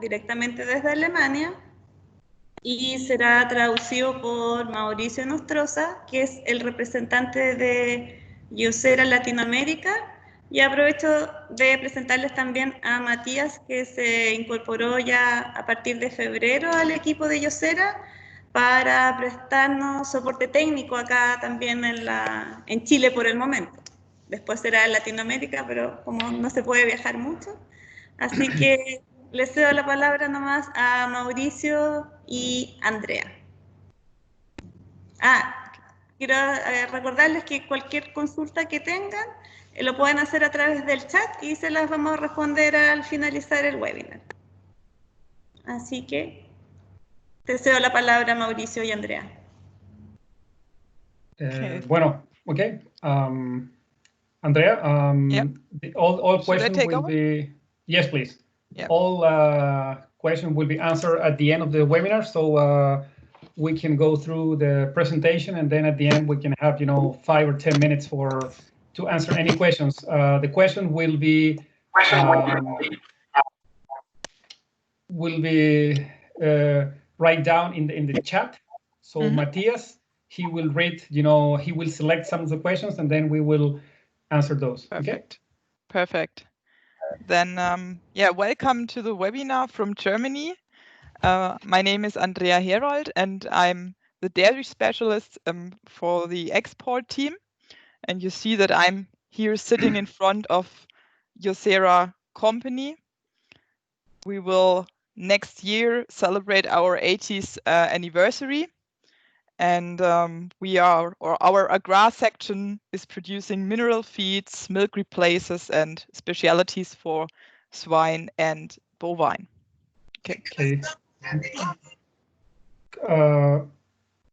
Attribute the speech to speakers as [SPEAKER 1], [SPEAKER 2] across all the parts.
[SPEAKER 1] directamente desde Alemania y será traducido por Mauricio Nostroza, que es el representante de Josera Latinoamérica. Y aprovecho de presentarles también a Matías, que se incorporó ya a partir de febrero al equipo de Josera para prestarnos soporte técnico acá también en Chile por el momento. Después será en Latinoamérica, pero como no se puede viajar mucho. Así que les cedo la palabra nomás a Mauricio y Andrea. Quiero recordarles que cualquier consulta que tengan lo pueden hacer a través del chat y se las vamos a responder al finalizar el webinar. Así que te cedo la palabra a Mauricio y Andrea.
[SPEAKER 2] Bueno, okay. Andrea,
[SPEAKER 3] yep.
[SPEAKER 2] all questions will be, yes, please.
[SPEAKER 3] Yep.
[SPEAKER 2] All questions will be answered at the end of the webinar, so we can go through the presentation, and then at the end we can have 5 or 10 minutes to answer any questions. The question will be write down in the chat. So Matthias, he will read, he will select some of the questions, and then we will answer those.
[SPEAKER 3] Perfect.
[SPEAKER 2] Okay?
[SPEAKER 3] Perfect. Then, welcome to the webinar from Germany. My name is Andrea Herold, and I'm the dairy specialist for the export team. And you see that I'm here sitting in front of Josera company. We will next year celebrate our 80th anniversary. And our agrar section is producing mineral feeds, milk replacers, and specialities for swine and bovine.
[SPEAKER 2] Okay.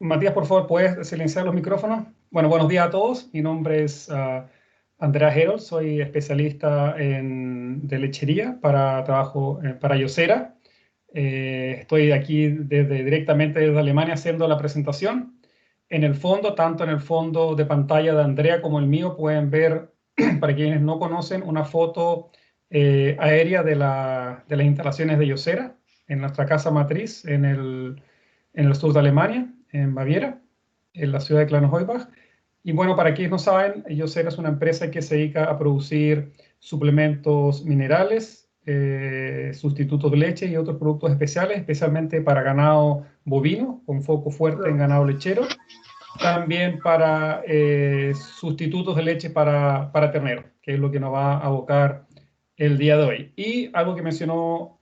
[SPEAKER 2] Matías, por favor, ¿puedes silenciar los micrófonos? Bueno, buenos días a todos. Mi nombre es Andrea Herold, soy especialista de lechería trabajo para Josera. Estoy aquí directamente desde Alemania haciendo la presentación. En el fondo, tanto en el fondo de pantalla de Andrea como el mío, pueden ver, para quienes no conocen, una foto aérea de las instalaciones de Josera en nuestra casa matriz en el sur de Alemania, en Baviera, en la ciudad de Clanhoibach. Y bueno, para quienes no saben, Josera es una empresa que se dedica a producir suplementos minerales, sustitutos de leche y otros productos especiales, especialmente para ganado bovino, con foco fuerte en ganado lechero. También para sustitutos de leche para terneros, que es lo que nos va a abocar el día de hoy. Y algo que mencionó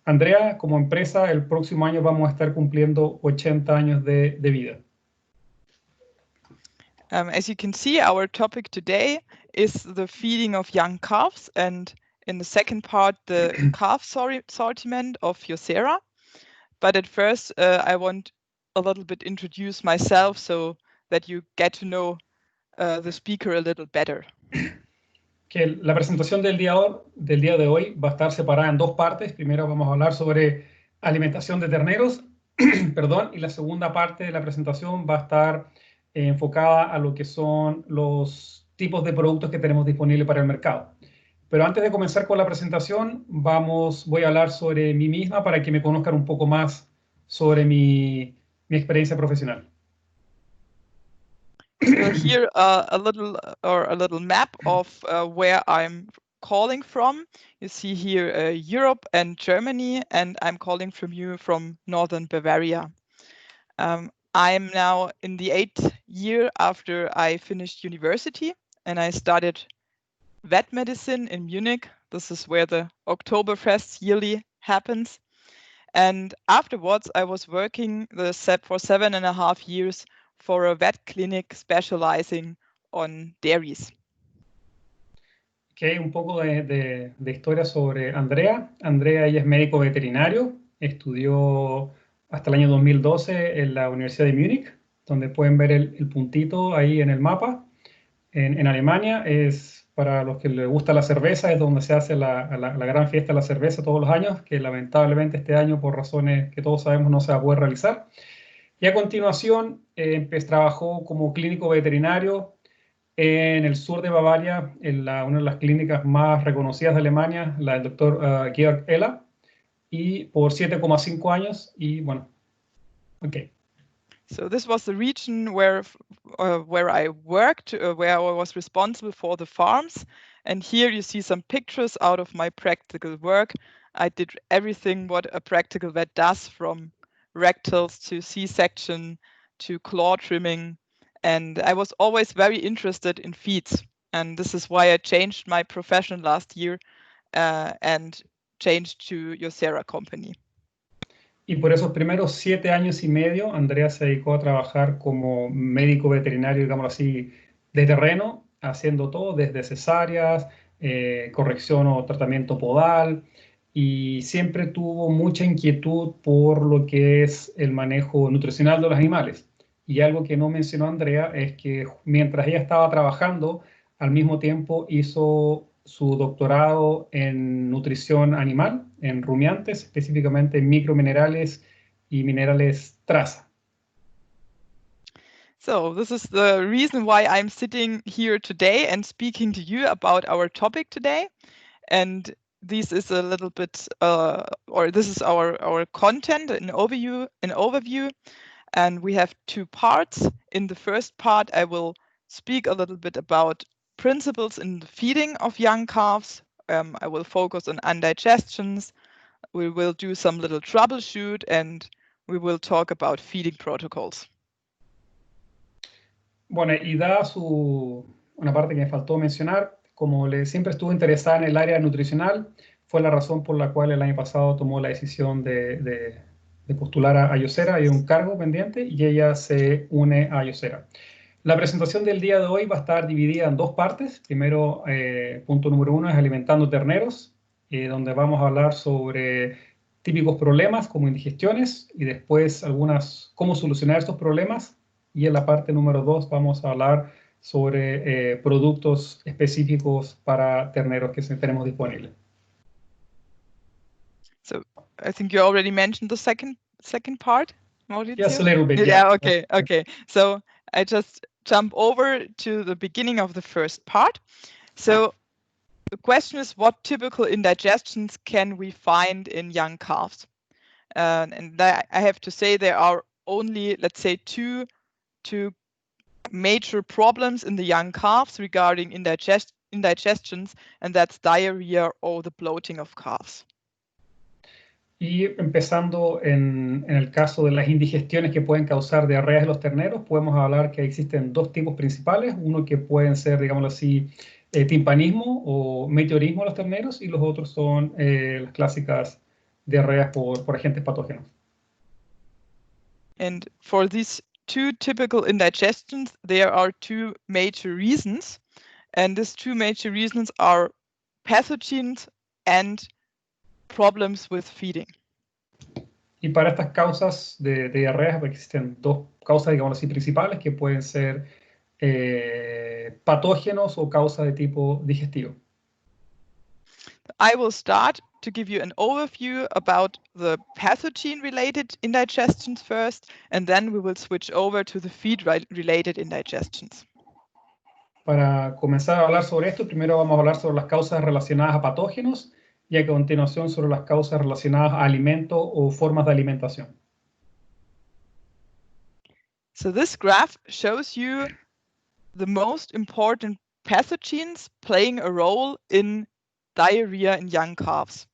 [SPEAKER 2] Andrea, como empresa, el próximo año vamos a estar cumpliendo 80 años de vida.
[SPEAKER 3] As you can see, our topic today is the feeding of young calves, and in the second part, the calf sortiment of Josera. But at first, I want a little bit introduce myself so that you get to know the speaker a little better.
[SPEAKER 2] Que la presentación del día de hoy va a estar separada en dos partes. Primero vamos a hablar sobre alimentación de terneros, perdón, y la segunda parte de la presentación va a estar enfocada a lo que son los tipos de productos que tenemos disponibles para el mercado. Pero antes de comenzar con la presentación, voy a hablar sobre mí misma para que me conozcan un poco más sobre mi experiencia profesional.
[SPEAKER 3] So here a little map of where I'm calling from. You see here Europe and Germany, and I'm calling from northern Bavaria. I'm now in the 8th year after I finished university, and I studied vet medicine in Munich. This is where the Oktoberfest yearly happens. And afterwards, I was working for 7.5 years for a vet clinic specializing on dairies.
[SPEAKER 2] Okay, un poco de historia sobre Andrea. Andrea, ella es médico veterinario, estudió hasta el año 2012 en la Universidad de Múnich, donde pueden ver el puntito ahí en el mapa. En Alemania es, para los que les gusta la cerveza, es donde se hace la gran fiesta de la cerveza todos los años, que lamentablemente este año, por razones que todos sabemos, no se va a poder realizar. Y a continuación, trabajó como clínico veterinario en el sur de Bavaria, en una de las clínicas más reconocidas de Alemania, la del doctor Georg Ella, y por 7,5 años, y bueno, ok.
[SPEAKER 3] So this was the region where I worked, where I was responsible for the farms. And here you see some pictures out of my practical work. I did everything what a practical vet does, from rectals to C-section to claw trimming. And I was always very interested in feeds. And this is why I changed my profession last year and changed to Josera company.
[SPEAKER 2] Y por esos primeros 7 años y medio, Andrea se dedicó a trabajar como médico veterinario, digámoslo así, de terreno, haciendo todo desde cesáreas, corrección o tratamiento podal, y siempre tuvo mucha inquietud por lo que es el manejo nutricional de los animales. Y algo que no mencionó Andrea es que mientras ella estaba trabajando, al mismo tiempo hizo su doctorado en nutrición animal, en rumiantes, específicamente en microminerales y minerales traza.
[SPEAKER 3] So this is the reason why I'm sitting here today and speaking to you about our topic today. And this is a little bit, or this is our content, an overview. And we have 2 parts. In the first part, I will speak a little bit about principles in the feeding of young calves. I will focus on undigestions. We will do some little troubleshoot, and we will talk about feeding protocols.
[SPEAKER 2] Bueno, y dada una parte que me faltó mencionar, como siempre estuvo interesada en el área nutricional, fue la razón por la cual el año pasado tomó la decisión de postular a Josera. Hay un cargo pendiente y ella se une a Josera. La presentación del día de hoy va a estar dividida en 2 partes. Primero, punto número 1 es alimentando terneros, donde vamos a hablar sobre típicos problemas como indigestiones y después cómo solucionar estos problemas. Y en la parte número 2 vamos a hablar sobre productos específicos para terneros que tenemos disponibles.
[SPEAKER 3] So I think you already mentioned the second part, Maurizio?
[SPEAKER 2] Yes, a little bit.
[SPEAKER 3] Yeah, okay. So I just jump over to the beginning of the first part. So the question is, what typical indigestions can we find in young calves? And I have to say there are only, let's say, two major problems in the young calves regarding indigestions, and that's diarrhea or the bloating of calves.
[SPEAKER 2] Y empezando en el caso de las indigestiones que pueden causar diarreas en los terneros, podemos hablar que existen 2 tipos principales. Uno que pueden ser, digámoslo así, timpanismo o meteorismo en los terneros, y los otros son las clásicas diarreas por agentes patógenos.
[SPEAKER 3] And for these 2 typical indigestions, there are 2 major reasons. And these 2 major reasons are pathogens and problems with feeding.
[SPEAKER 2] Y para estas causas de diarreas existen 2 causas, digamos así, principales, que pueden ser patógenos o causas de tipo digestivo.
[SPEAKER 3] I will start to give you an overview about the pathogen-related indigestions first, and then we will switch over to the feed-related indigestions.
[SPEAKER 2] Para comenzar a hablar sobre esto, primero vamos a hablar sobre las causas relacionadas a patógenos y a continuación sobre las causas relacionadas a alimento o formas de alimentación.
[SPEAKER 3] So this graph shows you the most important pathogens playing a role in diarrhea in young calves.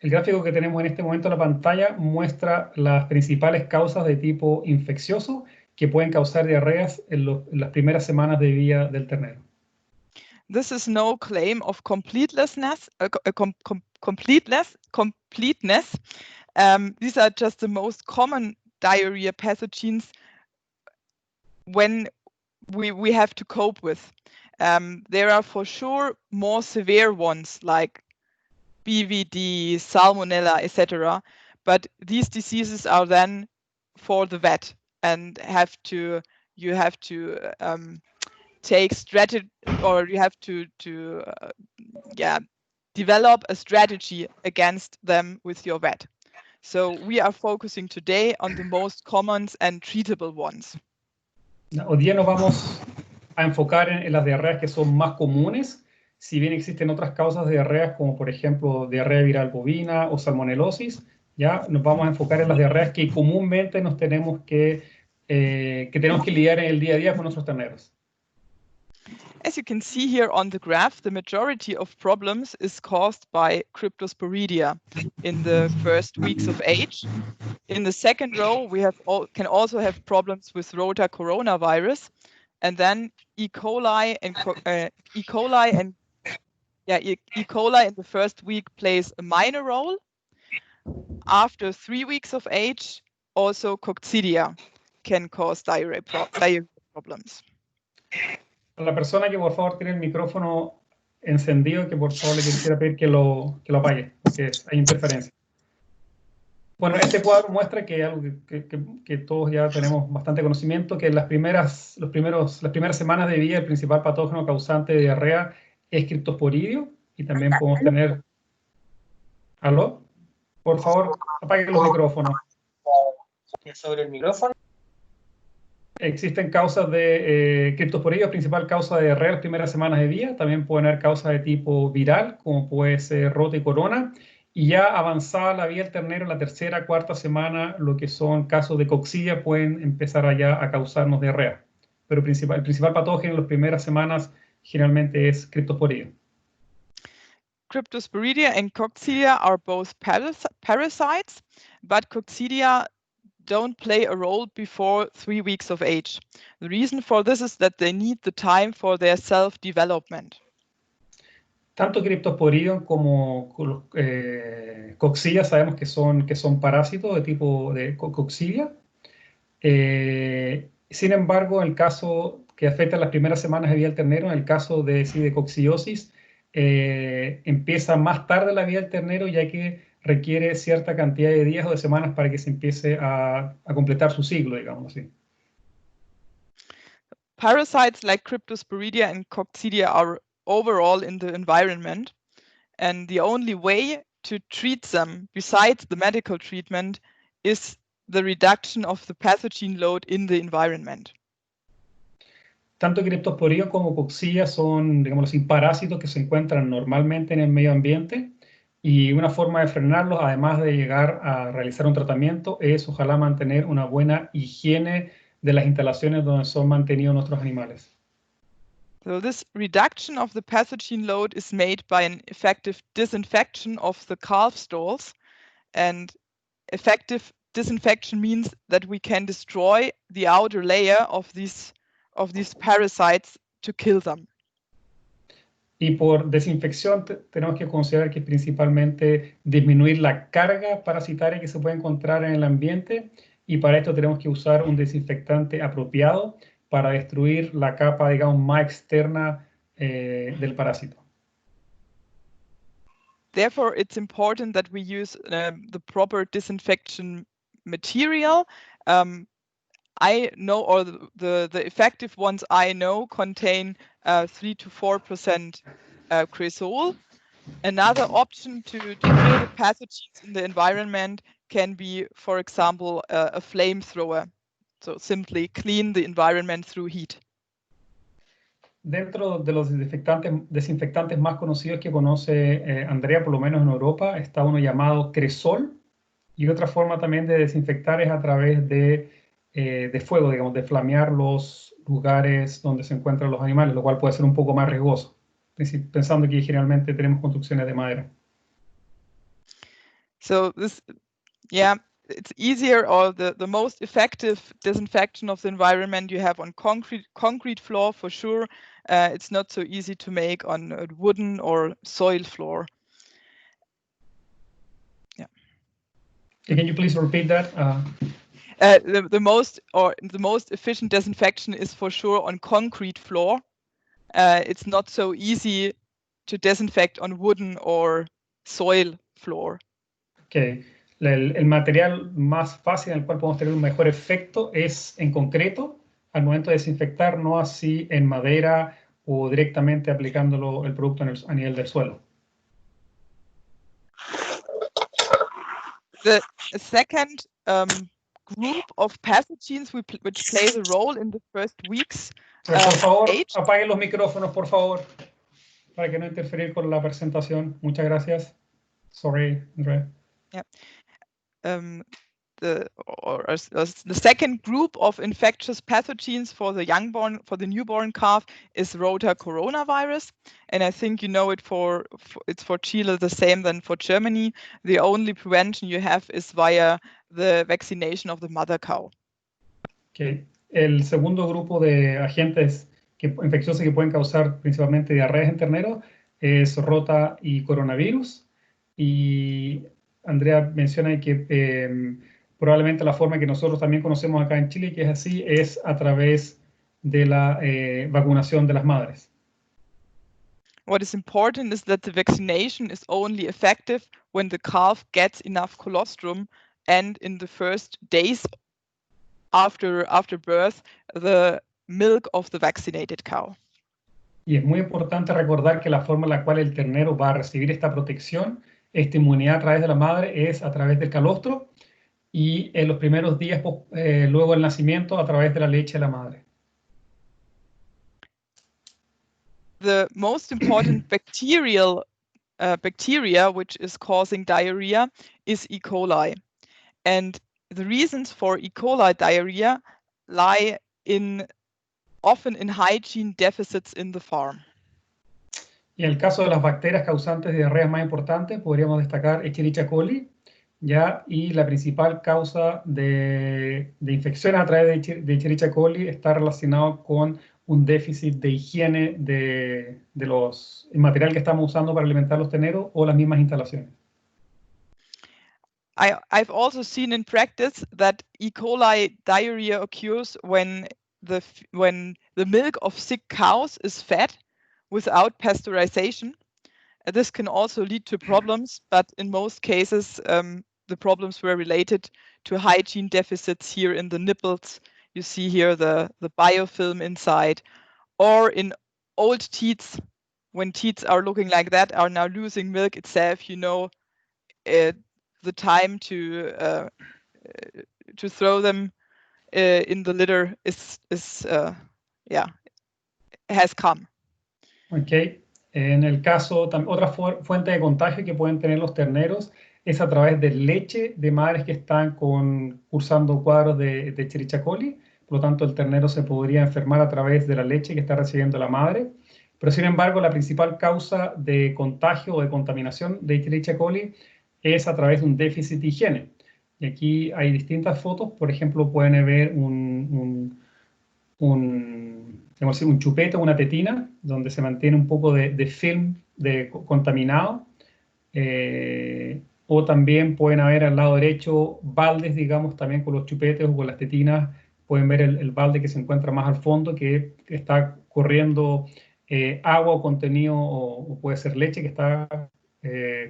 [SPEAKER 2] El gráfico que tenemos en este momento en la pantalla muestra las principales causas de tipo infeccioso que pueden causar diarreas en las primeras semanas de vida del ternero.
[SPEAKER 3] This is no claim of completeness. These are just the most common diarrhea pathogens when we have to cope with. There are for sure more severe ones like BVD, Salmonella, etc. But these diseases are then for the vet and you have to take strategy, or you have to develop a strategy against them with your vet. So we are focusing today on the most common and treatable ones.
[SPEAKER 2] Hoy día nos vamos a enfocar en las diarreas que son más comunes, si bien existen otras causas de diarreas como por ejemplo diarrea viral bovina o salmonelosis. Ya nos vamos a enfocar en las diarreas que comúnmente nos tenemos que lidiar en el día a día con nuestros terneros.
[SPEAKER 3] As you can see here on the graph, the majority of problems is caused by Cryptosporidia in the first weeks of age. In the second row, we can also have problems with rota coronavirus, and then E. coli in the first week plays a minor role. After 3 weeks of age, also coccidia can cause diarrhea problems.
[SPEAKER 2] A la persona que por favor tiene el micrófono encendido, que por favor le quisiera pedir que lo apague, porque hay interferencia. Bueno, este cuadro muestra que algo que todos ya tenemos bastante conocimiento, que en las primeras semanas de vida el principal patógeno causante de diarrea es Cryptosporidio, y también podemos tener... ¿Aló? Por favor, apaguen los micrófonos.
[SPEAKER 4] Sobre el micrófono.
[SPEAKER 2] Existen causas de Cryptosporidio, principal causa de diarrea en las primeras semanas de vida. También pueden haber causas de tipo viral, como puede ser rota y corona. Y ya avanzada la vida del ternero, en la tercera, cuarta semana, lo que son casos de coccidia pueden empezar allá a causarnos diarrea. Pero el principal patógeno en las primeras semanas generalmente es Cryptosporidio.
[SPEAKER 3] Cryptosporidia and coccidia are both parasites, but coccidia don't play a role before 3 weeks of age. The reason for this is that they need the time for their self-development.
[SPEAKER 2] Tanto Cryptosporidium como coccidia sabemos que son parásitos de tipo de coccidia. Sin embargo, en el caso que afecta las primeras semanas de vida del ternero, en el caso de cocciosis, empieza más tarde la vida del ternero, ya que requiere cierta cantidad de días o de semanas para que se empiece a completar su ciclo, digamos así.
[SPEAKER 3] Parasites like Cryptosporidia and coccidia are overall in the environment, and the only way to treat them, besides the medical treatment, is the reduction of the pathogen load in the environment.
[SPEAKER 2] Tanto Cryptosporidium como coccidia son, digamos así, parásitos que se encuentran normalmente en el medio ambiente, y una forma de frenarlos, además de llegar a realizar un tratamiento, es ojalá mantener una buena higiene de las instalaciones donde son mantenidos nuestros animales.
[SPEAKER 3] So this reduction of the pathogen load is made by an effective disinfection of the calf stalls, and effective disinfection means that we can destroy the outer layer of these parasites to kill them.
[SPEAKER 2] Y por desinfección tenemos que considerar que es principalmente disminuir la carga parasitaria que se puede encontrar en el ambiente, y para esto tenemos que usar un desinfectante apropiado para destruir la capa, digamos, más externa del parásito.
[SPEAKER 3] Therefore, it's important that we use the proper disinfection material. I know, or the effective ones I know contain 3 to 4% cresol. Another option to kill the pathogens in the environment can be, for example, a flamethrower. So simply clean the environment through heat.
[SPEAKER 2] Dentro de los desinfectantes más conocidos que conoce Andrea, por lo menos en Europa, está uno llamado cresol, y otra forma también de desinfectar es a través de fuego, digamos, de flamear los lugares donde se encuentran los animales, lo cual puede ser un poco más riesgoso, pensando que generalmente tenemos construcciones de madera.
[SPEAKER 3] So this, it's easier, or the most effective disinfection of the environment you have on concrete floor for sure. It's not so easy to make on a wooden or soil floor. Yeah.
[SPEAKER 2] Can you please repeat that?
[SPEAKER 3] The most efficient disinfection is for sure on concrete floor. It's not so easy to disinfect on wooden or soil floor.
[SPEAKER 2] Okay. El material más fácil en el cual podemos tener un mejor efecto es en concreto, al momento de desinfectar, no así en madera o directamente aplicándolo el producto a nivel del suelo.
[SPEAKER 3] The second group of pathogens which plays a role in the first weeks.
[SPEAKER 2] Por favor, apaguen los micrófonos, por favor, para que no interferir con la presentación. Muchas gracias. Sorry, Andrea.
[SPEAKER 3] Yeah. The second group of infectious pathogens for the newborn calf is rota coronavirus, and I think you know it it's for Chile the same than for Germany. The only prevention you have is via the vaccination of the mother cow.
[SPEAKER 2] Okay. El segundo grupo de agentes infecciosos que pueden causar principalmente diarreas en terneros es rota y coronavirus. Y Andrea menciona que probablemente la forma que nosotros también conocemos acá en Chile, que es así, es a través de la vacunación de las madres.
[SPEAKER 3] What is important is that the vaccination is only effective when the calf gets enough colostrum, and in the first days after birth, the milk of the vaccinated cow.
[SPEAKER 2] Y es muy importante recordar que la forma en la cual el ternero va a recibir esta protección, esta inmunidad a través de la madre, es a través del calostro, y en los primeros días luego del nacimiento a través de la leche de la madre.
[SPEAKER 3] The most important bacteria which is causing diarrhea is E. coli, and the reasons for E. coli diarrhea lie often in hygiene deficits in the farm.
[SPEAKER 2] Y en el caso de las bacterias causantes de diarreas más importantes, podríamos destacar Escherichia coli, ¿ya? Y la principal causa de infección a través de Escherichia coli está relacionado con un déficit de higiene del material que estamos usando para alimentar los terneros o las mismas instalaciones.
[SPEAKER 3] I've also seen in practice that E. coli diarrhea occurs when the milk of sick cows is fed without pasteurization. This can also lead to problems, but in most cases, the problems were related to hygiene deficits here in the nipples. You see here the biofilm inside, or in old teats, when teats are looking like that, are now losing milk itself, you know, the time to throw them in the litter has come.
[SPEAKER 2] Okay. En el caso, otra fuente de contagio que pueden tener los terneros es a través de leche de madres que están cursando cuadros de Escherichia coli. Por lo tanto, el ternero se podría enfermar a través de la leche que está recibiendo la madre. Pero, sin embargo, la principal causa de contagio o de contaminación de Escherichia coli es a través de un déficit de higiene. Y aquí hay distintas fotos. Por ejemplo, pueden ver un chupete, una tetina, donde se mantiene un poco de film contaminado. O también pueden haber al lado derecho baldes, digamos, también con los chupetes o con las tetinas. Pueden ver el balde que se encuentra más al fondo, que está corriendo agua o contenido, o puede ser leche que está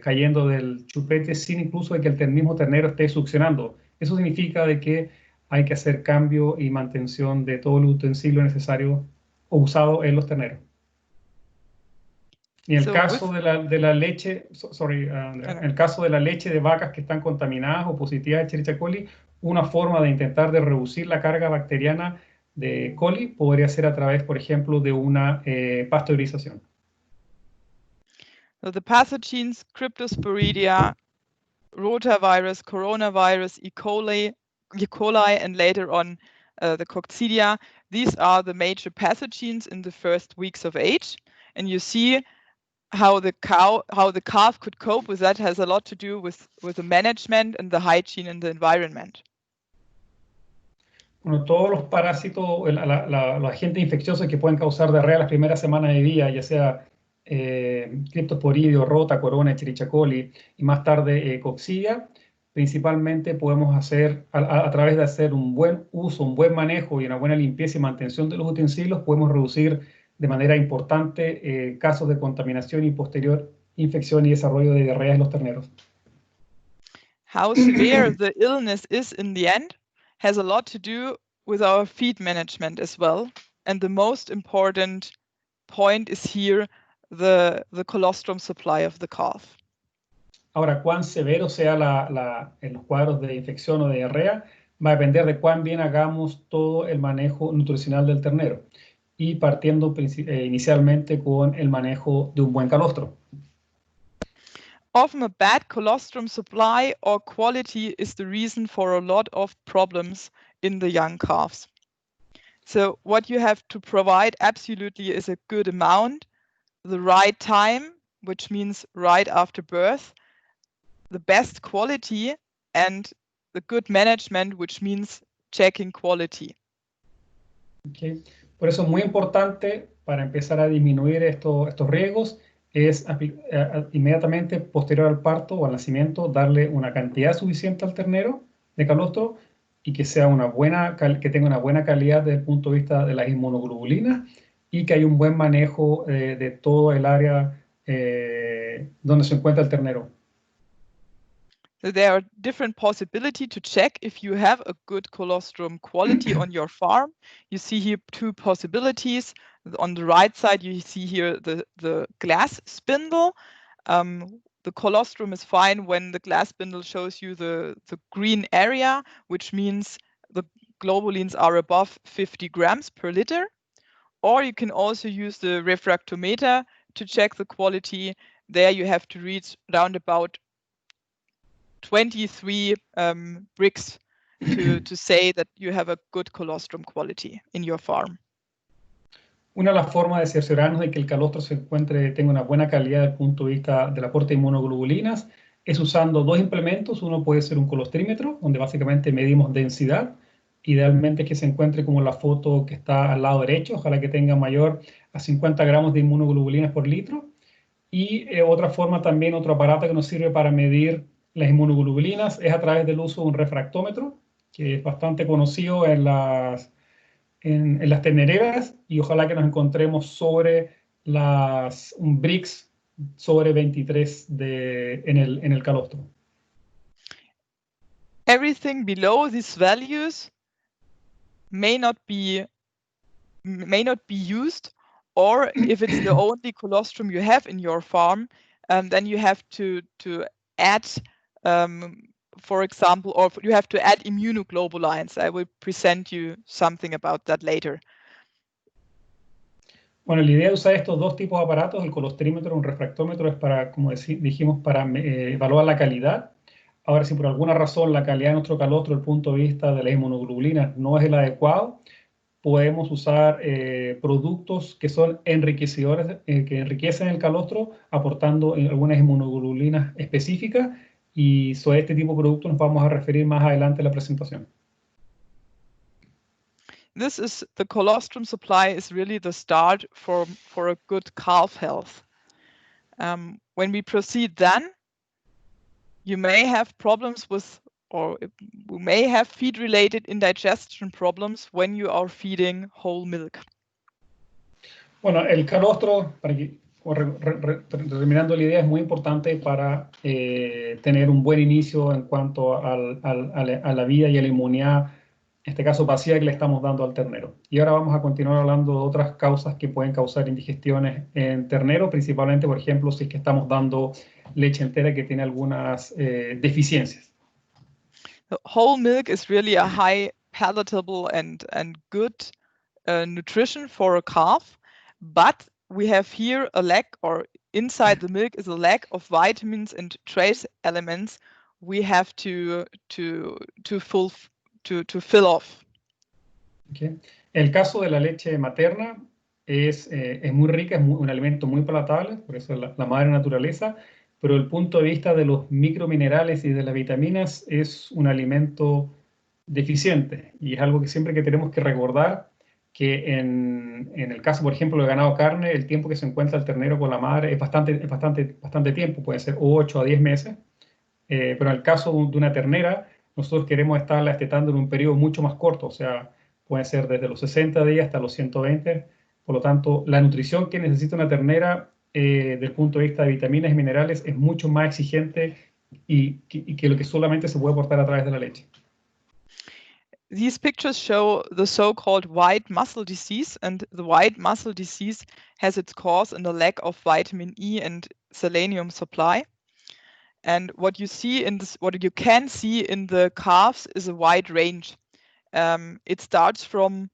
[SPEAKER 2] cayendo del chupete sin incluso de que el mismo ternero esté succionando. Eso significa de que hay que hacer cambio y mantención de todo el utensilio necesario o usado en los terneros. Y en el caso de la leche, en el caso de la leche de vacas que están contaminadas o positivas de Escherichia coli, una forma de intentar de reducir la carga bacteriana de coli podría ser a través, por ejemplo, de una pasteurización.
[SPEAKER 3] So the pathogens Cryptosporidia, rotavirus, coronavirus, E. coli, and later on the coccidia. These are the major pathogens in the first weeks of age, and you see how the calf could cope with that has a lot to do with the management and the hygiene in the environment.
[SPEAKER 2] Bueno, todos los parásitos, los agentes infecciosos que pueden causar diarrea las primeras semanas de vida, ya sea Cryptosporidio, rota, corona, Escherichia coli y más tarde coccidia, principalmente podemos hacer, a través de hacer un buen uso, un buen manejo y una buena limpieza y mantención de los utensilios, podemos reducir de manera importante casos de contaminación y posterior infección y desarrollo de diarrea en los terneros.
[SPEAKER 3] How severe the illness is in the end has a lot to do with our feed management as well. And the most important point is here the colostrum supply of the calf.
[SPEAKER 2] Ahora, cuán severo sea en los cuadros de infección o de diarrea va a depender de cuán bien hagamos todo el manejo nutricional del ternero y partiendo inicialmente con el manejo de un buen calostro.
[SPEAKER 3] Often a bad colostrum supply or quality is the reason for a lot of problems in the young calves. So what you have to provide absolutely is a good amount, the right time, which means right after birth, the best quality, and the good management, which means checking quality.
[SPEAKER 2] Okay. Por eso es muy importante para empezar a disminuir estos riesgos es inmediatamente posterior al parto o al nacimiento darle una cantidad suficiente al ternero de calostro y que sea que tenga una buena calidad desde el punto de vista de las inmunoglobulinas y que haya un buen manejo de todo el área donde se encuentra el ternero.
[SPEAKER 3] So there are different possibilities to check if you have a good colostrum quality on your farm. You see here two possibilities. On the right side, you see here the glass spindle. The colostrum is fine when the glass spindle shows you the green area, which means the globulins are above 50 grams per liter. Or you can also use the refractometer to check the quality. There you have to reach round about 23 bricks to say that you have a good colostrum quality in your farm.
[SPEAKER 2] Una de las formas de cerciorarnos de que el calostro tenga una buena calidad desde el punto de vista del aporte de inmunoglobulinas es usando dos implementos. Uno puede ser un colostrímetro, donde básicamente medimos densidad. Idealmente que se encuentre como la foto que está al lado derecho, ojalá que tenga mayor a 50 gramos de inmunoglobulinas por litro. Y otra forma también, otro aparato que nos sirve para medir las inmunoglobulinas es a través del uso de un refractómetro, que es bastante conocido en las ternereras, y ojalá que nos encontremos sobre un BRICS sobre 23 en el calostro.
[SPEAKER 3] Everything below these values may not be used, or if it's the only colostrum you have in your farm, then you have to add, for example, or you have to add immunoglobulins. I will present you something about that later.
[SPEAKER 2] Bueno, la idea de usar estos dos tipos de aparatos, el colostrímetro y un refractómetro, es para, como dijimos, para evaluar la calidad. Ahora, si por alguna razón la calidad de nuestro calostro, desde el punto de vista de las inmunoglobulinas, no es el adecuado, podemos usar productos que son enriquecedores, que enriquecen el calostro, aportando algunas inmunoglobulinas específicas, y sobre este tipo de productos nos vamos a referir más adelante en la presentación.
[SPEAKER 3] This is the colostrum supply is really the start for a good calf health. When we proceed then, you may have problems with, or you may have feed-related indigestion problems when you are feeding whole milk.
[SPEAKER 2] Bueno, el calostro, terminando la idea, es muy importante para tener un buen inicio en cuanto a la vida y a la inmunidad, en este caso pasiva, que le estamos dando al ternero. Y ahora vamos a continuar hablando de otras causas que pueden causar indigestiones en ternero, principalmente, por ejemplo, si es que estamos dando leche entera que tiene algunas deficiencias.
[SPEAKER 3] Whole milk is really a high palatable and good nutrition for a calf, but we have here a lack, or inside the milk is a lack of vitamins and trace elements we have to fill off.
[SPEAKER 2] Okay. El caso de la leche materna es muy rica, es un alimento muy palatable, por eso la madre naturaleza, pero desde el punto de vista de los microminerales y de las vitaminas es un alimento deficiente, y es algo que siempre que tenemos que recordar, que en el caso, por ejemplo, del ganado carne, el tiempo que se encuentra el ternero con la madre es bastante tiempo, puede ser 8 a 10 meses, pero en el caso de una ternera, nosotros queremos estarla destetando en un periodo mucho más corto, o sea, pueden ser desde los 60 días hasta los 120. Por lo tanto, la nutrición que necesita una ternera desde el punto de vista de vitaminas y minerales es mucho más exigente y que lo que solamente se puede aportar a través de la leche.
[SPEAKER 3] These pictures show the so-called white muscle disease, and the white muscle disease has its cause in the lack of vitamin E and selenium supply. And what you see in this, what you can see in the calves is a wide range. It starts from,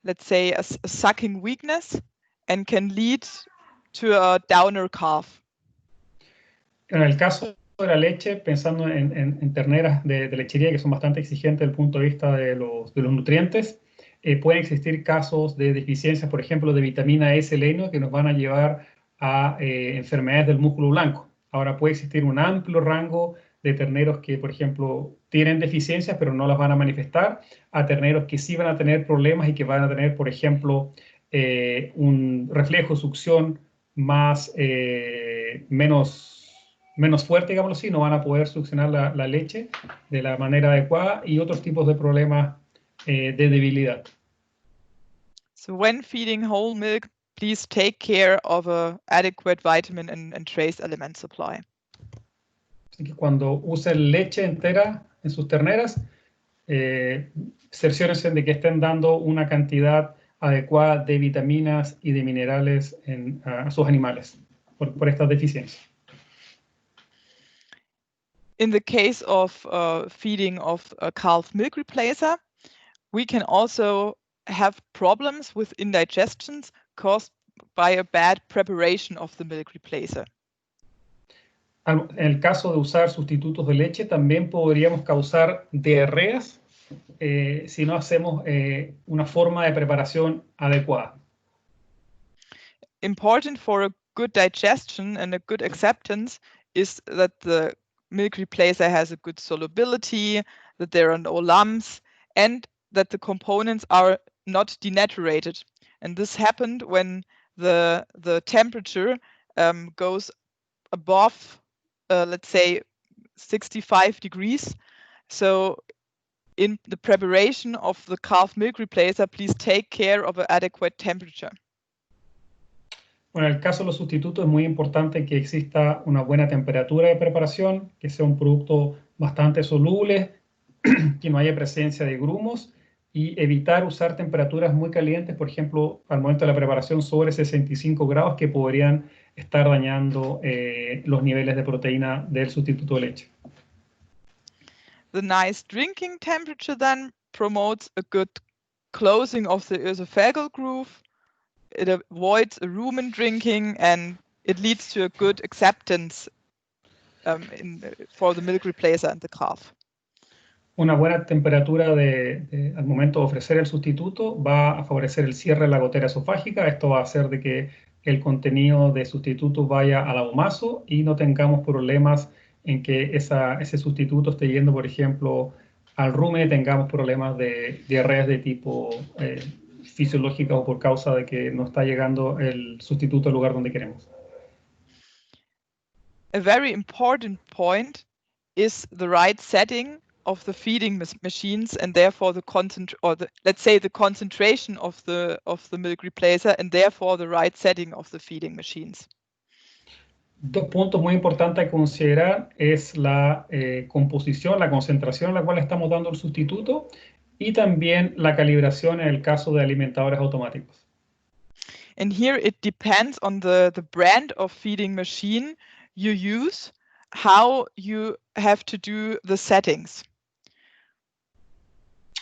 [SPEAKER 3] let's say, a sucking weakness and can lead to a downer calf.
[SPEAKER 2] En el caso de la leche, pensando en terneras de lechería que son bastante exigentes desde el punto de vista de los nutrientes, pueden existir casos de deficiencias, por ejemplo, de vitamina E, selenio, que nos van a llevar a enfermedades del músculo blanco. Ahora puede existir un amplio rango de terneros que, por ejemplo, tienen deficiencias pero no las van a manifestar, a terneros que sí van a tener problemas y que van a tener, por ejemplo, un reflejo de succión menos fuerte, digámoslo así, no van a poder succionar la leche de la manera adecuada y otros tipos de problemas de debilidad.
[SPEAKER 3] So when feeding whole milk, please take care of an adequate vitamin and trace element supply.
[SPEAKER 2] Así que cuando usen leche entera en sus terneras, cerciórense de que estén dando una cantidad adecuada de vitaminas y de minerales a sus animales por estas deficiencias.
[SPEAKER 3] In the case of feeding of a calf milk replacer, we can also have problems with indigestions caused by a bad preparation of the milk replacer.
[SPEAKER 2] En el caso de usar sustitutos de leche, también podríamos causar diarreas si no hacemos una forma de preparación adecuada.
[SPEAKER 3] Important for a good digestion and a good acceptance is that the milk replacer has a good solubility, that there are no lumps, and that the components are not denaturated. And this happened when the temperature goes above, let's say, 65 degrees. So in the preparation of the calf milk replacer, please take care of an adequate temperature.
[SPEAKER 2] Bueno, en el caso de los sustitutos es muy importante que exista una buena temperatura de preparación, que sea un producto bastante soluble, que no haya presencia de grumos y evitar usar temperaturas muy calientes, por ejemplo, al momento de la preparación sobre 65 grados que podrían estar dañando los niveles de proteína del sustituto de leche.
[SPEAKER 3] The nice drinking temperature then promotes a good closing of the esophageal groove. It avoids a rumen drinking and it leads to a good acceptance for the milk replacer and the calf.
[SPEAKER 2] Una buena temperatura al momento de ofrecer el sustituto va a favorecer el cierre de la gotera esofágica. Esto va a hacer de que el contenido de sustituto vaya al abomazo y no tengamos problemas en que ese sustituto esté yendo, por ejemplo, al rumen y tengamos problemas de diarreas de tipo fisiológica o por causa de que no está llegando el sustituto al lugar donde queremos.
[SPEAKER 3] A very important point is the right setting of the feeding machines and therefore the concentration of the milk replacer and therefore the right setting of the feeding machines.
[SPEAKER 2] Dos puntos muy importantes a considerar es la composición, la concentración a la cual estamos dando el sustituto y también la calibración en el caso de alimentadores automáticos.
[SPEAKER 3] And here it depends on the brand of feeding machine you use, how you have to do the settings.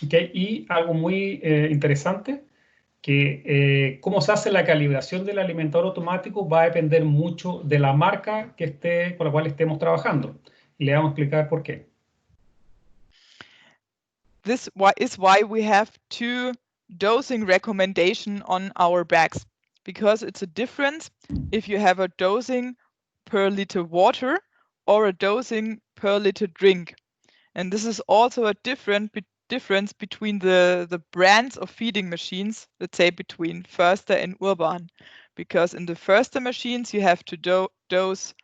[SPEAKER 2] Okay. Y algo muy interesante, que cómo se hace la calibración del alimentador automático va a depender mucho de la marca con la cual estemos trabajando. Y le vamos a explicar por qué.
[SPEAKER 3] This is why we have two dosing recommendation on our bags, because it's a difference if you have a dosing per liter water or a dosing per liter drink. And this is also a difference between the brands of feeding machines, let's say between Förster and Urban, because in the Förster machines you have to dose